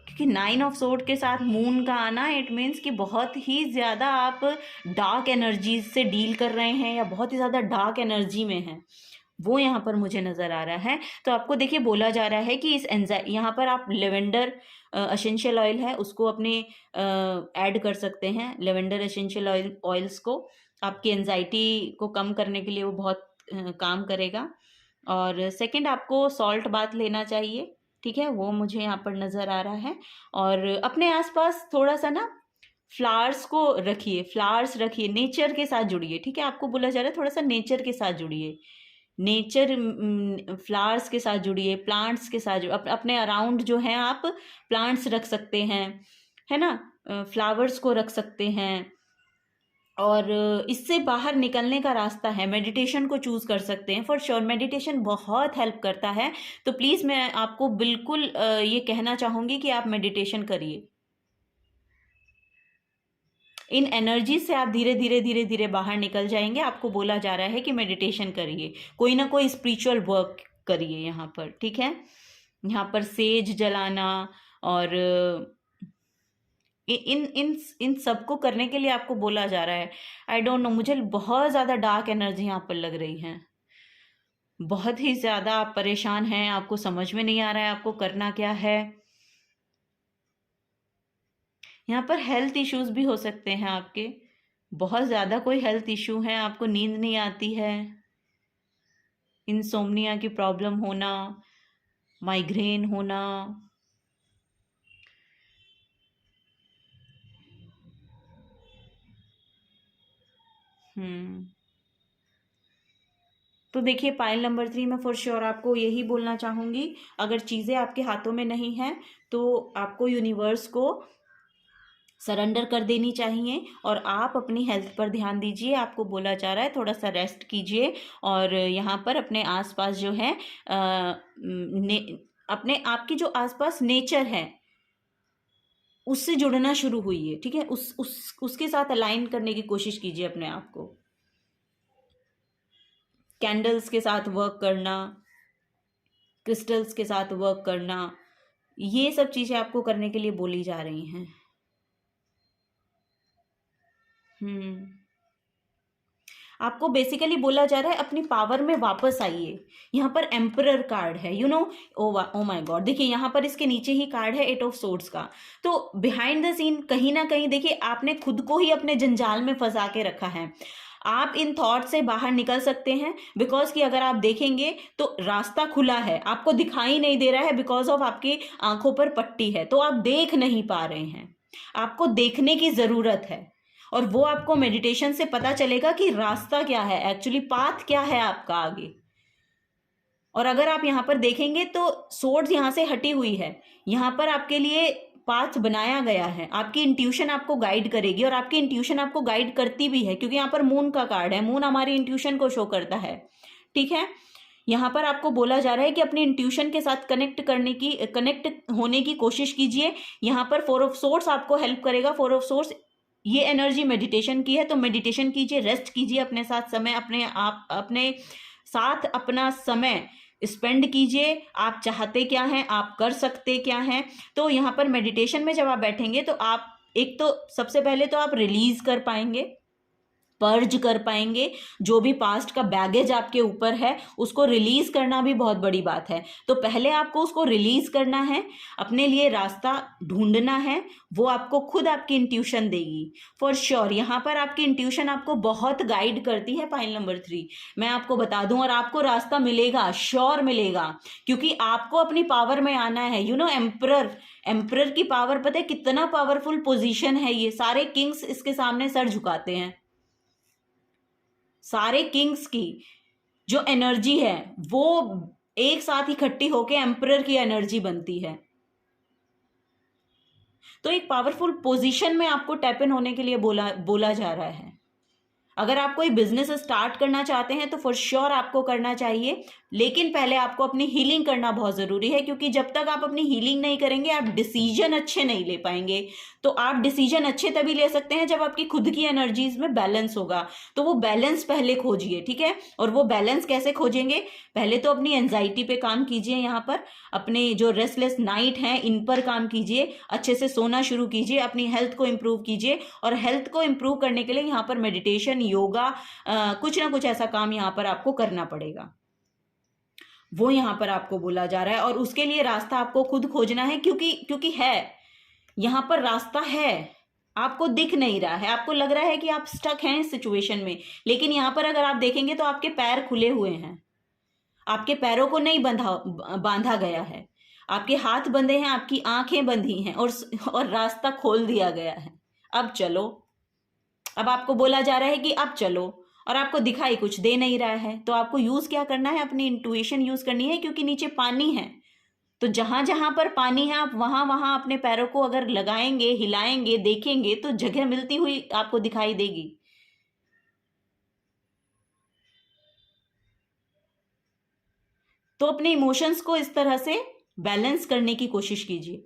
क्योंकि 9 ऑफ सोर्ड के साथ मून का आना, इट मीन्स कि बहुत ही ज़्यादा आप डार्क एनर्जीज से डील कर रहे हैं या बहुत ही ज़्यादा डार्क एनर्जी में हैं, वो यहाँ पर मुझे नज़र आ रहा है। तो आपको देखिए बोला जा रहा है कि इस यहाँ पर आप लेवेंडर एसेंशियल ऑयल है उसको अपने ऐड कर सकते हैं। लेवेंडर एसेंशियल ऑयल्स को आपकी एंजाइटी को कम करने के लिए वो बहुत काम करेगा। और सेकंड, आपको सॉल्ट बाथ लेना चाहिए। ठीक है, वो मुझे यहाँ पर नज़र आ रहा है। और अपने आसपास थोड़ा सा ना फ्लावर्स को रखिए, फ्लावर्स रखिए, नेचर के साथ जुड़िए। ठीक है, आपको बोला जा रहा है थोड़ा सा नेचर के साथ जुड़िए, नेचर, फ्लावर्स के साथ जुड़िए, प्लांट्स के साथ अपने अराउंड जो है आप प्लांट्स रख सकते हैं, है ना, फ्लावर्स को रख सकते हैं, और इससे बाहर निकलने का रास्ता है, मेडिटेशन को चूज़ कर सकते हैं। फॉर श्योर मेडिटेशन बहुत हेल्प करता है। तो प्लीज़ मैं आपको बिल्कुल ये कहना चाहूँगी कि आप मेडिटेशन करिए। इन एनर्जी से आप धीरे धीरे धीरे धीरे बाहर निकल जाएंगे। आपको बोला जा रहा है कि मेडिटेशन करिए, कोई ना कोई स्पिरिचुअल वर्क करिए यहाँ पर, ठीक है। यहाँ पर सेज जलाना और इन इन इन सबको करने के लिए आपको बोला जा रहा है। आई डोंट नो, मुझे बहुत ज़्यादा डार्क एनर्जी यहाँ पर लग रही है, बहुत ही ज़्यादा आप परेशान हैं, आपको समझ में नहीं आ रहा है आपको करना क्या है। यहाँ पर हेल्थ इश्यूज भी हो सकते हैं आपके, बहुत ज़्यादा कोई हेल्थ इश्यू है, आपको नींद नहीं आती है, इंसोम्निया की प्रॉब्लम होना, माइग्रेन होना, तो देखिए पाइल नंबर 3 में फॉर श्योर आपको यही बोलना चाहूँगी, अगर चीज़ें आपके हाथों में नहीं हैं तो आपको यूनिवर्स को सरेंडर कर देनी चाहिए और आप अपनी हेल्थ पर ध्यान दीजिए। आपको बोला जा रहा है थोड़ा सा रेस्ट कीजिए, और यहाँ पर अपने आसपास जो है अपने आपकी जो आसपास नेचर है उससे जुड़ना शुरू हुई है, ठीक है। उसके साथ अलाइन करने की कोशिश कीजिए अपने आप को। कैंडल्स के साथ वर्क करना, क्रिस्टल्स के साथ वर्क करना, ये सब चीज़ें आपको करने के लिए बोली जा रही हैं। आपको बेसिकली बोला जा रहा है अपनी पावर में वापस आइए। यहाँ पर एम्परर कार्ड है, you know, O my God, देखिए यहाँ पर इसके नीचे ही कार्ड है 8 ऑफ सोर्ड्स का। तो बिहाइंड द सीन कहीं ना कहीं देखिए आपने खुद को ही अपने जंजाल में फंसा के रखा है। आप इन थॉट से बाहर निकल सकते हैं, बिकॉज कि अगर आप देखेंगे तो रास्ता खुला है, आपको दिखाई नहीं दे रहा है बिकॉज ऑफ आपकी आंखों पर पट्टी है, तो आप देख नहीं पा रहे हैं। आपको देखने की जरूरत है, और वो आपको मेडिटेशन से पता चलेगा कि रास्ता क्या है, एक्चुअली पाथ क्या है आपका आगे। और अगर आप यहाँ पर देखेंगे तो सोर्ड्स यहाँ से हटी हुई है, यहाँ पर आपके लिए पाथ बनाया गया है। आपकी इंट्यूशन आपको गाइड करेगी, और आपकी इंट्यूशन आपको गाइड करती भी है, क्योंकि यहाँ पर मून का कार्ड है, मून हमारी इंट्यूशन को शो करता है, ठीक है। यहाँ पर आपको बोला जा रहा है कि अपनी इंट्यूशन के साथ कनेक्ट होने की कोशिश कीजिए। यहाँ पर 4 ऑफ सोर्ड्स आपको हेल्प करेगा। 4 ऑफ सोर्ड्स ये एनर्जी मेडिटेशन की है, तो मेडिटेशन कीजिए, रेस्ट कीजिए, अपने साथ समय अपने साथ अपना समय स्पेंड कीजिए। आप चाहते क्या हैं, आप कर सकते क्या हैं। तो यहाँ पर मेडिटेशन में जब आप बैठेंगे तो आप एक तो सबसे पहले तो आप रिलीज कर पाएंगे, पर्ज कर पाएंगे, जो भी पास्ट का बैगेज आपके ऊपर है उसको रिलीज करना भी बहुत बड़ी बात है। तो पहले आपको उसको रिलीज करना है, अपने लिए रास्ता ढूंढना है, वो आपको खुद आपकी इंट्यूशन देगी फॉर श्योर। यहाँ पर आपकी इंट्यूशन आपको बहुत गाइड करती है। पाइल नंबर 3 मैं आपको बता दूं, और आपको रास्ता मिलेगा, श्योर मिलेगा, क्योंकि आपको अपनी पावर में आना है। यू नो, एम्परर की पावर पता है कितना पावरफुल पोजीशन है ये। सारे किंग्स इसके सामने सर झुकाते हैं। सारे किंग्स की जो एनर्जी है वो एक साथ इकट्ठी होके एम्परर की एनर्जी बनती है। तो एक पावरफुल पोजीशन में आपको टैप इन होने के लिए बोला जा रहा है। अगर आप कोई बिजनेस स्टार्ट करना चाहते हैं तो फॉर श्योर आपको करना चाहिए, लेकिन पहले आपको अपनी हीलिंग करना बहुत ज़रूरी है, क्योंकि जब तक आप अपनी हीलिंग नहीं करेंगे आप डिसीजन अच्छे नहीं ले पाएंगे। तो आप डिसीजन अच्छे तभी ले सकते हैं जब आपकी खुद की एनर्जीज में बैलेंस होगा। तो वो बैलेंस पहले खोजिए, ठीक है। और वो बैलेंस कैसे खोजेंगे, पहले तो अपनी एंजाइटी पे काम कीजिए, यहाँ पर अपने जो रेस्टलेस नाइट हैं इन पर काम कीजिए, अच्छे से सोना शुरू कीजिए, अपनी हेल्थ को इम्प्रूव कीजिए। और हेल्थ को इम्प्रूव करने के लिए यहाँ पर मेडिटेशन, योगा, कुछ ना कुछ ऐसा काम यहाँ पर आपको करना पड़ेगा, वो यहाँ पर आपको बोला जा रहा है। और उसके लिए रास्ता आपको खुद खोजना है, क्योंकि है यहाँ पर रास्ता है, आपको दिख नहीं रहा है, आपको लग रहा है कि आप स्टक हैं इस सिचुएशन में, लेकिन यहाँ पर अगर आप देखेंगे तो आपके पैर खुले हुए हैं, आपके पैरों को नहीं बांधा गया है, आपके हाथ बंधे हैं, आपकी आंखें बंधी हैं, और रास्ता खोल दिया गया है। अब चलो, अब आपको बोला जा रहा है कि अब चलो, और आपको दिखाई कुछ दे नहीं रहा है। तो आपको यूज क्या करना है, अपनी इंट्यूशन यूज करनी है, क्योंकि नीचे पानी है, तो जहां जहां पर पानी है आप वहां वहां अपने पैरों को अगर लगाएंगे, हिलाएंगे, देखेंगे तो जगह मिलती हुई आपको दिखाई देगी। तो अपने इमोशंस को इस तरह से बैलेंस करने की कोशिश कीजिए,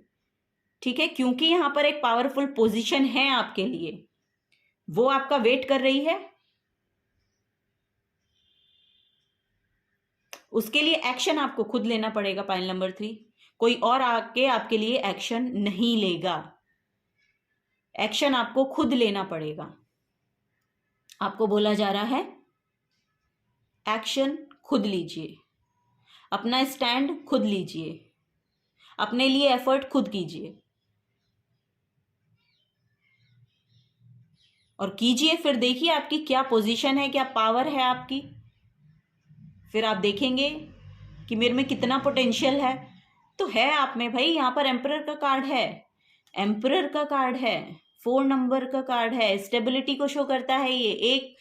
ठीक है, क्योंकि यहां पर एक पावरफुल पोजीशन है आपके लिए, वो आपका वेट कर रही है। उसके लिए एक्शन आपको खुद लेना पड़ेगा। पॉइंट नंबर 3, कोई और आके आपके लिए एक्शन नहीं लेगा, एक्शन आपको खुद लेना पड़ेगा। आपको बोला जा रहा है एक्शन खुद लीजिए, अपना स्टैंड खुद लीजिए, अपने लिए एफर्ट खुद कीजिए और कीजिए। फिर देखिए आपकी क्या पोजीशन है, क्या पावर है आपकी। फिर आप देखेंगे कि मेरे में कितना पोटेंशियल है। तो है आप में भाई। यहाँ पर एम्परर का कार्ड है, एम्परर का कार्ड है, 4 नंबर का कार्ड है, स्टेबिलिटी को शो करता है। ये एक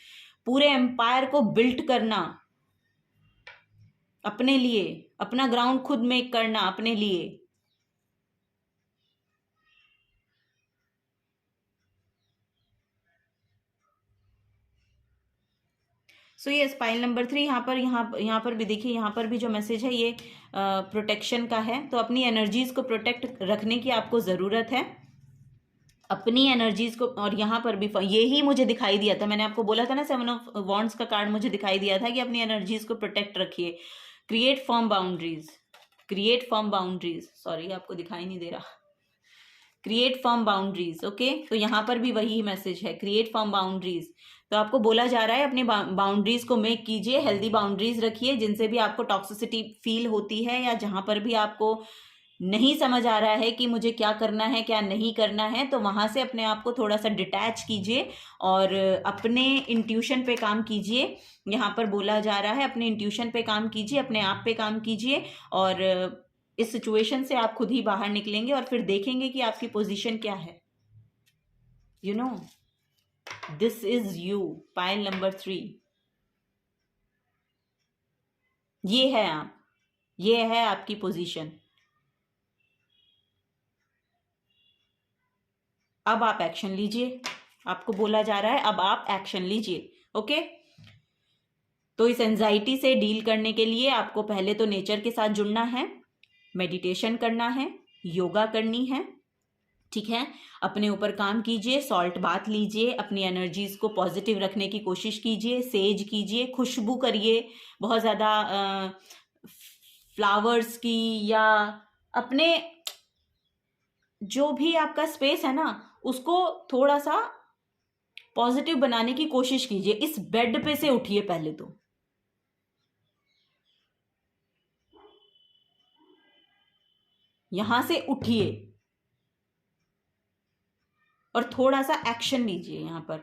पूरे एम्पायर को बिल्ड करना, अपने लिए अपना ग्राउंड खुद मेक करना अपने लिए। सो ये स्पाइल नंबर 3 यहाँ पर भी देखिए, यहाँ पर भी जो मैसेज है ये प्रोटेक्शन का है। तो अपनी एनर्जीज को प्रोटेक्ट रखने की आपको ज़रूरत है, अपनी एनर्जीज को। और यहाँ पर भी यही मुझे दिखाई दिया था, मैंने आपको बोला था ना 7 ऑफ वॉन्ड्स का कार्ड मुझे दिखाई दिया था कि अपनी एनर्जीज को प्रोटेक्ट रखिए। Create firm boundaries, create firm boundaries, sorry आपको दिखाई नहीं दे रहा, क्रिएट फर्म बाउंड्रीज। ओके, तो यहाँ पर भी वही मैसेज है, क्रिएट फर्म बाउंड्रीज। तो आपको बोला जा रहा है अपनी बाउंड्रीज को मेक कीजिए, हेल्दी बाउंड्रीज रखिए। जिनसे भी आपको टॉक्सिसिटी फील होती है या जहां पर भी आपको नहीं समझ आ रहा है कि मुझे क्या करना है क्या नहीं करना है, तो वहां से अपने आप को थोड़ा सा डिटैच कीजिए और अपने इंट्यूशन पे काम कीजिए। यहाँ पर बोला जा रहा है अपने इंट्यूशन पे काम कीजिए, अपने आप पे काम कीजिए और इस सिचुएशन से आप खुद ही बाहर निकलेंगे और फिर देखेंगे कि आपकी पोजीशन क्या है। You know, this is you. Pile number 3, ये है आप, ये है आपकी पोजीशन। अब आप एक्शन लीजिए, आपको बोला जा रहा है अब आप एक्शन लीजिए। ओके, तो इस एंजाइटी से डील करने के लिए आपको पहले तो नेचर के साथ जुड़ना है, मेडिटेशन करना है, योगा करनी है, ठीक है। अपने ऊपर काम कीजिए, सॉल्ट बाथ लीजिए, अपनी एनर्जीज को पॉजिटिव रखने की कोशिश कीजिए, सेज कीजिए, खुशबू करिए बहुत ज़्यादा फ्लावर्स की, या अपने जो भी आपका स्पेस है ना उसको थोड़ा सा पॉजिटिव बनाने की कोशिश कीजिए। इस बेड पे से उठिए, पहले तो यहां से उठिए और थोड़ा सा एक्शन लीजिए। यहां पर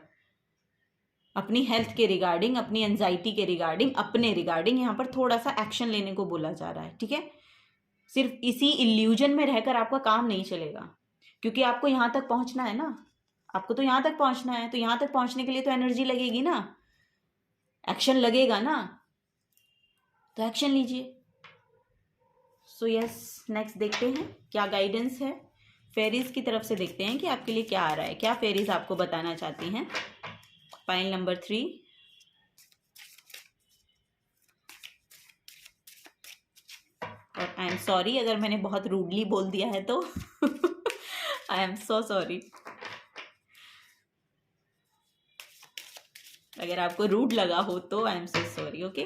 अपनी हेल्थ के रिगार्डिंग, अपनी एंजाइटी के रिगार्डिंग, अपने रिगार्डिंग यहां पर थोड़ा सा एक्शन लेने को बोला जा रहा है, ठीक है। सिर्फ इसी इल्यूजन में रहकर आपका काम नहीं चलेगा, क्योंकि आपको यहां तक पहुंचना है ना, आपको तो यहां तक पहुंचना है। तो यहां तक पहुंचने के लिए तो एनर्जी लगेगी ना, एक्शन लगेगा ना, तो एक्शन लीजिए। सो यस, नेक्स्ट देखते हैं क्या गाइडेंस है फेरीज की तरफ से। देखते हैं कि आपके लिए क्या आ रहा है, क्या फेरीज आपको बताना चाहती हैं। पाइल नंबर 3, और आई एम सॉरी अगर मैंने बहुत रूडली बोल दिया है तो आई एम सो सॉरी। अगर आपको रूड लगा हो तो I am so sorry. Okay,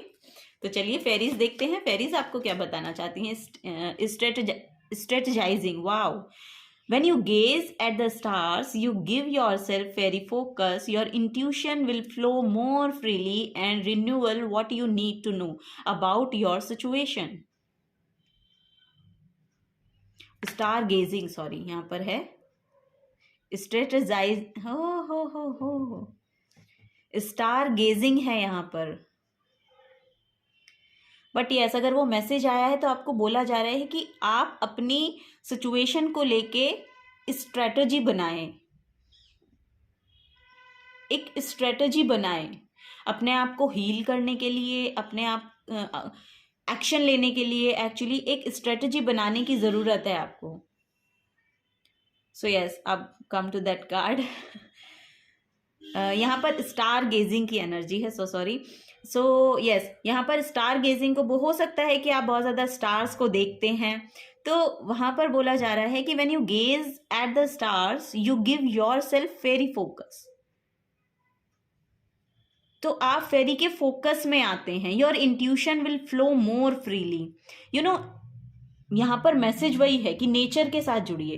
तो चलिए फेरीज देखते हैं, फेरीज आपको क्या बताना चाहती हैं। स्ट्रेटजाइजिंग, wow. When you gaze at the stars, you give yourself fairy focus. Your intuition will flow more freely and renewal what you need to know about your situation. Star gazing, sorry, यहाँ पर है strategize, हो star gazing है यहाँ पर। But yes, अगर वो message आया है तो आपको बोला जा रहा है कि आप अपनी सिचुएशन को लेके स्ट्रेटजी बनाएं, एक स्ट्रेटजी बनाएं अपने आप को हील करने के लिए, अपने आप एक्शन लेने के लिए एक्चुअली एक स्ट्रेटजी बनाने की ज़रूरत है आपको. सो यस, अब कम टू दैट कार्ड. यहाँ पर स्टार गेजिंग की एनर्जी है. So sorry. सो यस, यहाँ पर स्टार गेजिंग को हो सकता है कि आप बहुत ज़्यादा स्टार्स को देखते हैं. तो वहाँ पर बोला जा रहा है कि when you gauge at the stars you give your self very focus. तो आप फेरी के फोकस में आते हैं. Your intuition will flow more freely. You know, यहाँ पर मैसेज वही है कि नेचर के साथ जुड़िए,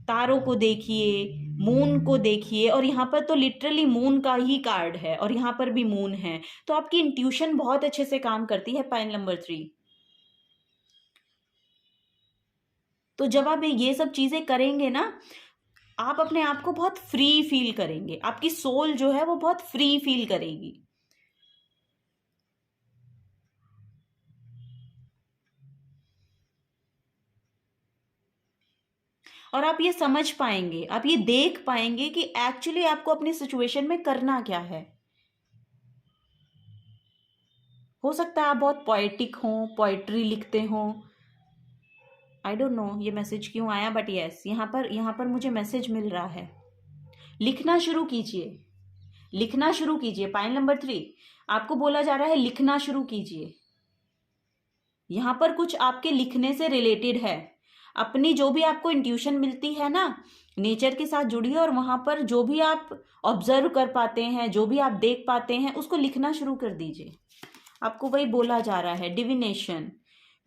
तारों को देखिए, मून को देखिए. और यहाँ पर तो लिटरली मून का ही कार्ड है और यहाँ पर भी मून है. तो आपकी इंट्यूशन बहुत अच्छे से काम करती है. Pile number 3. तो जब आप ये सब चीजें करेंगे ना, आप अपने आप को बहुत फ्री फील करेंगे. आपकी सोल जो है वो बहुत फ्री फील करेगी. और आप ये समझ पाएंगे, आप ये देख पाएंगे कि एक्चुअली आपको अपनी सिचुएशन में करना क्या है. हो सकता है आप बहुत पोएटिक हों, पोएट्री लिखते हों. आई डोंट नो ये मैसेज क्यों आया, बट यस, यहाँ पर मुझे मैसेज मिल रहा है. लिखना शुरू कीजिए, लिखना शुरू कीजिए. पाइल नंबर 3, आपको बोला जा रहा है लिखना शुरू कीजिए. यहाँ पर कुछ आपके लिखने से रिलेटेड है. अपनी जो भी आपको इंट्यूशन मिलती है ना, नेचर के साथ जुड़िए और वहां पर जो भी आप ऑब्जर्व कर पाते हैं, जो भी आप देख पाते हैं, उसको लिखना शुरू कर दीजिए. आपको वही बोला जा रहा है, divination.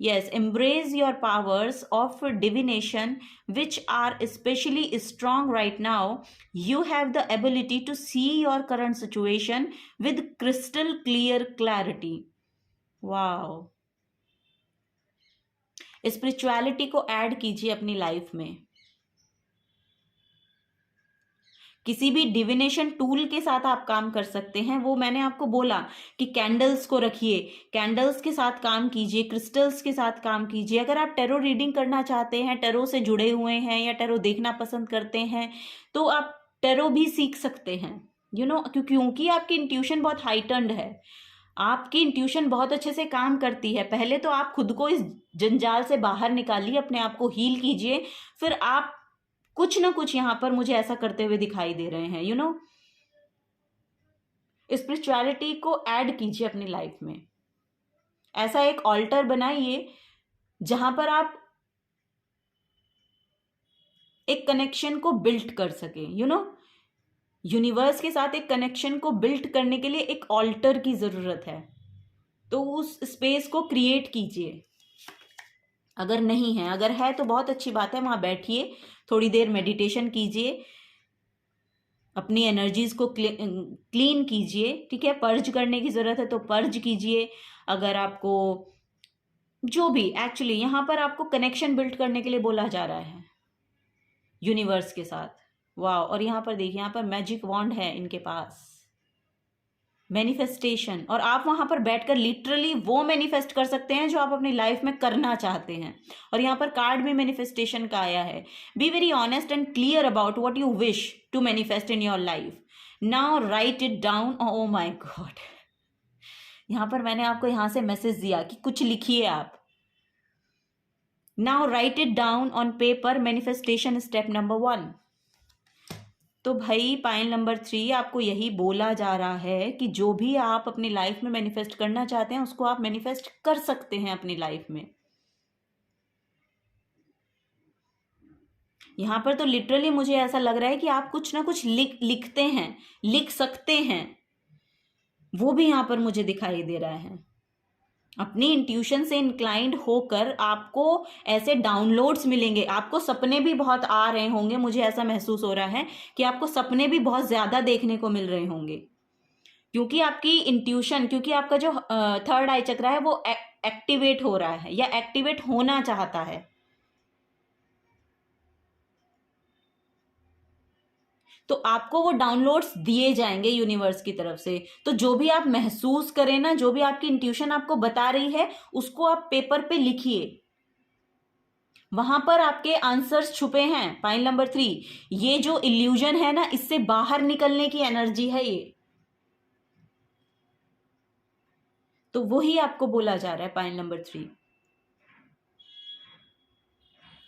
Yes, embrace your powers of divination, which are especially strong right now. You have the ability to see your current situation with crystal clear clarity. Wow. Spirituality को ऐड कीजिए अपनी लाइफ में. किसी भी डिविनेशन टूल के साथ आप काम कर सकते हैं. वो मैंने आपको बोला कि कैंडल्स को रखिए, कैंडल्स के साथ काम कीजिए, क्रिस्टल्स के साथ काम कीजिए. अगर आप टेरो रीडिंग करना चाहते हैं, टेरो से जुड़े हुए हैं या टेरो देखना पसंद करते हैं, तो आप टेरो भी सीख सकते हैं. यू नो, क्योंकि आपकी इंट्यूशन बहुत हाइटन्ड है, आपकी इंट्यूशन बहुत अच्छे से काम करती है. पहले तो आप खुद को इस जंजाल से बाहर निकालिए, अपने आप को हील कीजिए, फिर आप कुछ ना कुछ यहाँ पर मुझे ऐसा करते हुए दिखाई दे रहे हैं. यू नो, स्पिरिचुअलिटी को ऐड कीजिए अपनी लाइफ में. ऐसा एक ऑल्टर बनाइए जहां पर आप एक कनेक्शन को बिल्ड कर सके. यू नो, यूनिवर्स के साथ एक कनेक्शन को बिल्ड करने के लिए एक ऑल्टर की जरूरत है. तो उस स्पेस को क्रिएट कीजिए. अगर नहीं है, अगर है तो बहुत अच्छी बात है, वहां बैठिए, थोड़ी देर मेडिटेशन कीजिए, अपनी एनर्जीज को क्लीन कीजिए. ठीक है, पर्ज करने की जरूरत है तो पर्ज कीजिए. अगर आपको जो भी, एक्चुअली यहाँ पर आपको कनेक्शन बिल्ड करने के लिए बोला जा रहा है यूनिवर्स के साथ. वाह. और यहाँ पर देखिए, यहाँ पर मैजिक वॉन्ड है इनके पास, मैनिफेस्टेशन. और आप वहां पर बैठकर लिटरली वो मैनिफेस्ट कर सकते हैं जो आप अपनी लाइफ में करना चाहते हैं. और यहाँ पर कार्ड भी मैनिफेस्टेशन का आया है. Be very honest and clear about what you wish to manifest in your life. Now write it down. Oh my god, यहाँ पर मैंने आपको यहाँ से मैसेज दिया कि कुछ लिखिए आप. Now write it down on paper. Manifestation step number 1. तो भाई पाइल नंबर 3, आपको यही बोला जा रहा है कि जो भी आप अपनी लाइफ में मैनिफेस्ट करना चाहते हैं उसको आप मैनिफेस्ट कर सकते हैं अपनी लाइफ में. यहां पर तो लिटरली मुझे ऐसा लग रहा है कि आप कुछ ना कुछ लिखते हैं, लिख सकते हैं. वो भी यहां पर मुझे दिखाई दे रहा है. अपनी इंट्यूशन से इंक्लाइंड होकर आपको ऐसे डाउनलोड्स मिलेंगे. आपको सपने भी बहुत आ रहे होंगे, मुझे ऐसा महसूस हो रहा है कि आपको सपने भी बहुत ज्यादा देखने को मिल रहे होंगे, क्योंकि आपकी इंट्यूशन, क्योंकि आपका जो थर्ड आई चक्र है वो एक्टिवेट हो रहा है या एक्टिवेट होना चाहता है. तो आपको वो डाउनलोड्स दिए जाएंगे यूनिवर्स की तरफ से. तो जो भी आप महसूस करें ना, जो भी आपकी इंट्यूशन आपको बता रही है, उसको आप पेपर पे लिखिए. वहां पर आपके आंसर्स छुपे हैं. पाइल नंबर 3, ये जो इल्यूजन है ना, इससे बाहर निकलने की एनर्जी है ये. तो वही आपको बोला जा रहा है पाइल नंबर 3।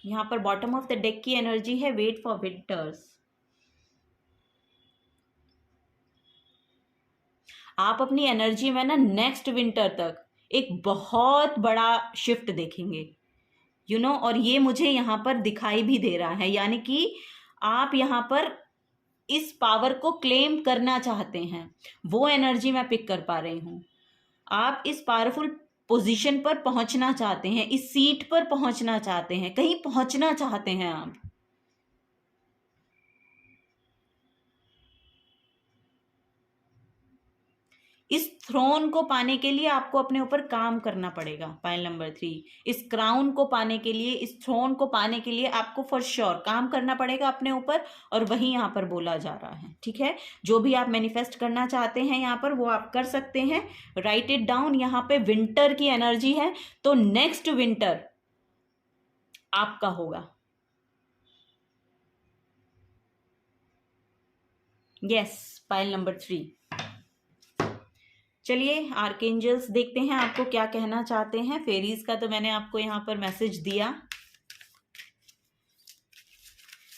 यहां पर बॉटम ऑफ द डेक की एनर्जी है वेट फॉर विंटर्स। आप अपनी एनर्जी में ना नेक्स्ट विंटर तक एक बहुत बड़ा शिफ्ट देखेंगे, और ये मुझे यहाँ पर दिखाई भी दे रहा है, यानी कि आप यहाँ पर इस पावर को क्लेम करना चाहते हैं, वो एनर्जी मैं पिक कर पा रही हूँ। आप इस पावरफुल पोजीशन पर पहुंचना चाहते हैं, इस सीट पर पहुंचना चाहते हैं, कहीं पहुंचना चाहते हैं आप। इस थ्रोन को पाने के लिए आपको अपने ऊपर काम करना पड़ेगा। पाइल नंबर 3, इस क्राउन को पाने के लिए, इस थ्रोन को पाने के लिए आपको फॉर श्योर काम करना पड़ेगा अपने ऊपर, और वही यहाँ पर बोला जा रहा है। ठीक है, जो भी आप मैनिफेस्ट करना चाहते हैं यहाँ पर वो आप कर सकते हैं। Right it down. यहाँ पे विंटर की एनर्जी है, तो नेक्स्ट विंटर आपका होगा। Yes, pile number 3। चलिए आर्केंजल्स देखते हैं आपको क्या कहना चाहते हैं। फेरीज का तो मैंने आपको यहाँ पर मैसेज दिया,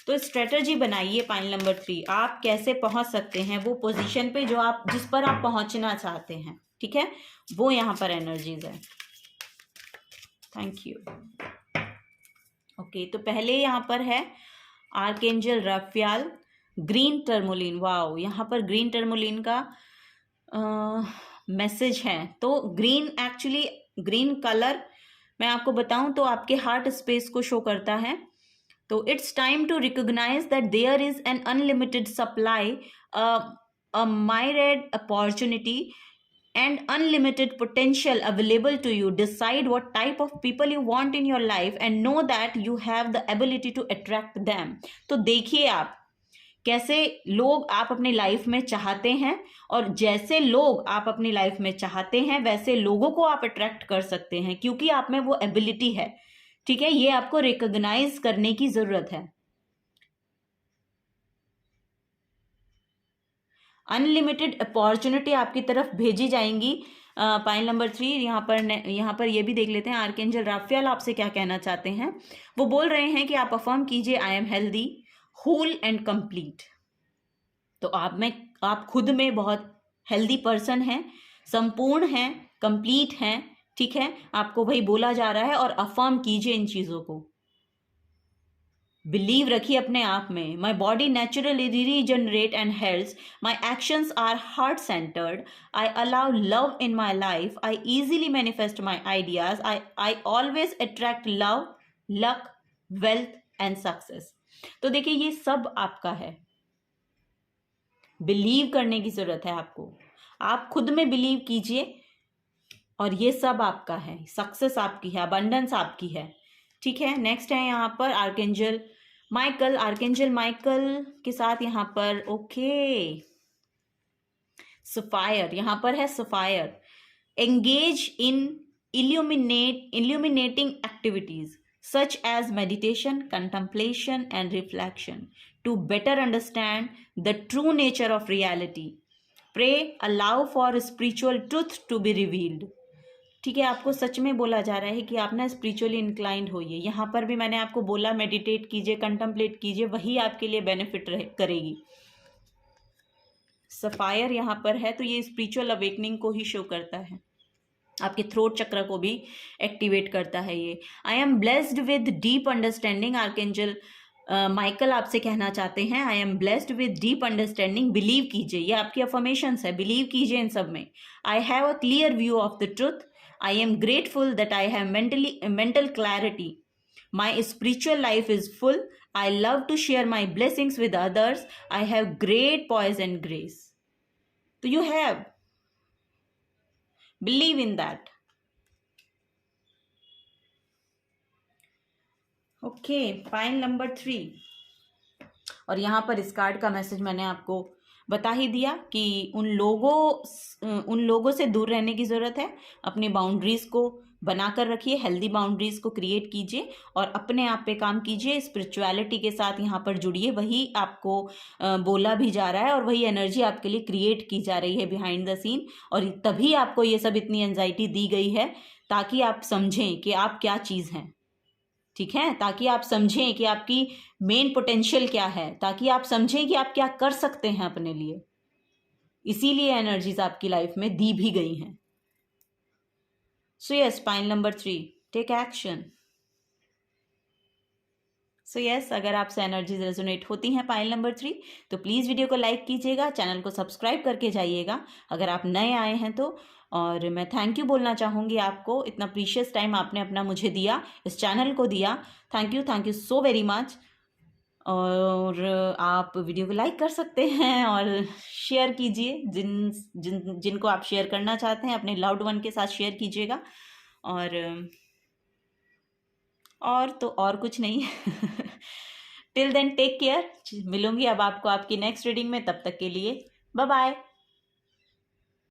तो स्ट्रेटजी बनाइए पाइल नंबर 3, आप कैसे पहुंच सकते हैं वो पोजीशन पे जिस पर आप पहुंचना चाहते हैं। ठीक है, वो यहाँ पर एनर्जीज है। Thank you. ओके, तो पहले यहाँ पर है archangel Raphael, green tourmaline. Wow, यहाँ पर ग्रीन टर्मोलिन का मैसेज है। तो ग्रीन, एक्चुअली ग्रीन कलर मैं आपको बताऊं तो आपके हार्ट स्पेस को शो करता है। तो it's time to recognise that there is an unlimited supply, a myriad opportunity and unlimited potential available to you. Decide what type of people you want in your life and know that you have the ability to attract them. तो देखिए आप कैसे लोग आप अपनी life में चाहते हैं, और जैसे लोग आप अपनी लाइफ में चाहते हैं वैसे लोगों को आप अट्रैक्ट कर सकते हैं, क्योंकि आप में वो एबिलिटी है। ठीक है, ये आपको रिकॉग्नाइज करने की जरूरत है। अनलिमिटेड अपॉर्चुनिटी आपकी तरफ भेजी जाएंगी। पाइल नंबर 3 यहाँ पर ये भी देख लेते हैं आर्केंजल राफेल आपसे क्या कहना चाहते हैं। वो बोल रहे हैं कि आप अफर्म कीजिए, I am healthy, whole and complete. तो आप खुद में बहुत हेल्दी पर्सन हैं, संपूर्ण हैं, कंप्लीट हैं। ठीक है, आपको वही बोला जा रहा है, और अफर्म कीजिए इन चीजों को। बिलीव रखिए अपने आप में। My body naturally regenerate and health, my actions are heart centred, I allow love in my life, I easily manifest my ideas, I always attract love, luck, wealth and success. तो देखिए ये सब आपका है, बिलीव करने की जरूरत है आपको। आप खुद में बिलीव कीजिए और ये सब आपका है, सक्सेस आपकी है, अबंडेंस आपकी है। ठीक है, नेक्स्ट है यहाँ पर आर्केंजल माइकल। आर्केंजल माइकल के साथ यहाँ पर ओके सफायर, यहाँ पर है sapphire. Engage in illuminating activities such as meditation, contemplation and reflection to better understand the true nature of reality. Pray, allow for spiritual truth to be revealed. ठीक है, आपको सच में बोला जा रहा है कि आप ना स्पिरिचुअली इंक्लाइंड होइए। यहाँ पर भी मैंने आपको बोला मेडिटेट कीजिए, कंtemplate कीजिए, वही आपके लिए बेनिफिट करेगी। सफायर यहाँ पर है तो ये स्पिरिचुअल अवेकनिंग को ही शो करता है, आपके थ्रोट चक्र को भी एक्टिवेट करता है ये। I am blessed with deep understanding. Archangel Michael आपसे कहना चाहते हैं I am blessed with deep understanding. Believe कीजिए, ये आपकी अफर्मेशंस है, बिलीव कीजिए इन सब में। I have a clear view of the truth, I am grateful that I have mental clarity, my spiritual life is full, I love to share my blessings with others, I have great poise and grace. तो you have believe in that. Okay, pile number 3। और यहाँ पर इस card का message मैंने आपको बता ही दिया कि उन लोगों से दूर रहने की ज़रूरत है। अपनी बाउंड्रीज़ को बनाकर रखिए, हेल्दी बाउंड्रीज़ को क्रिएट कीजिए और अपने आप पे काम कीजिए। स्पिरिचुअलिटी के साथ यहाँ पर जुड़िए, वही आपको बोला भी जा रहा है और वही एनर्जी आपके लिए क्रिएट की जा रही है बिहाइंड द सीन। और तभी आपको ये सब इतनी एंजाइटी दी गई है ताकि आप समझें कि आप क्या चीज़ हैं, ठीक है, ताकि आप समझें कि आपकी मेन पोटेंशियल क्या है, ताकि आप समझें कि आप क्या कर सकते हैं अपने लिए। इसीलिए एनर्जीज आपकी लाइफ में दी भी गई हैं। So yes, pile number 3, take action. So yes, अगर आपसे एनर्जीज रेजोनेट होती हैं पाइल नंबर 3 तो प्लीज़ वीडियो को लाइक कीजिएगा, चैनल को सब्सक्राइब करके जाइएगा अगर आप नए आए हैं तो। और मैं थैंक यू बोलना चाहूँगी आपको, इतना प्रीशियस टाइम आपने अपना मुझे दिया, इस चैनल को दिया। Thank you so very much. और आप वीडियो को लाइक कर सकते हैं और शेयर कीजिए, जिनको आप शेयर करना चाहते हैं अपने लव्ड वन के साथ शेयर कीजिएगा। और तो और कुछ नहीं। Till then take care. मिलूंगी अब आपको आपकी नेक्स्ट रीडिंग में, तब तक के लिए बाय बाय।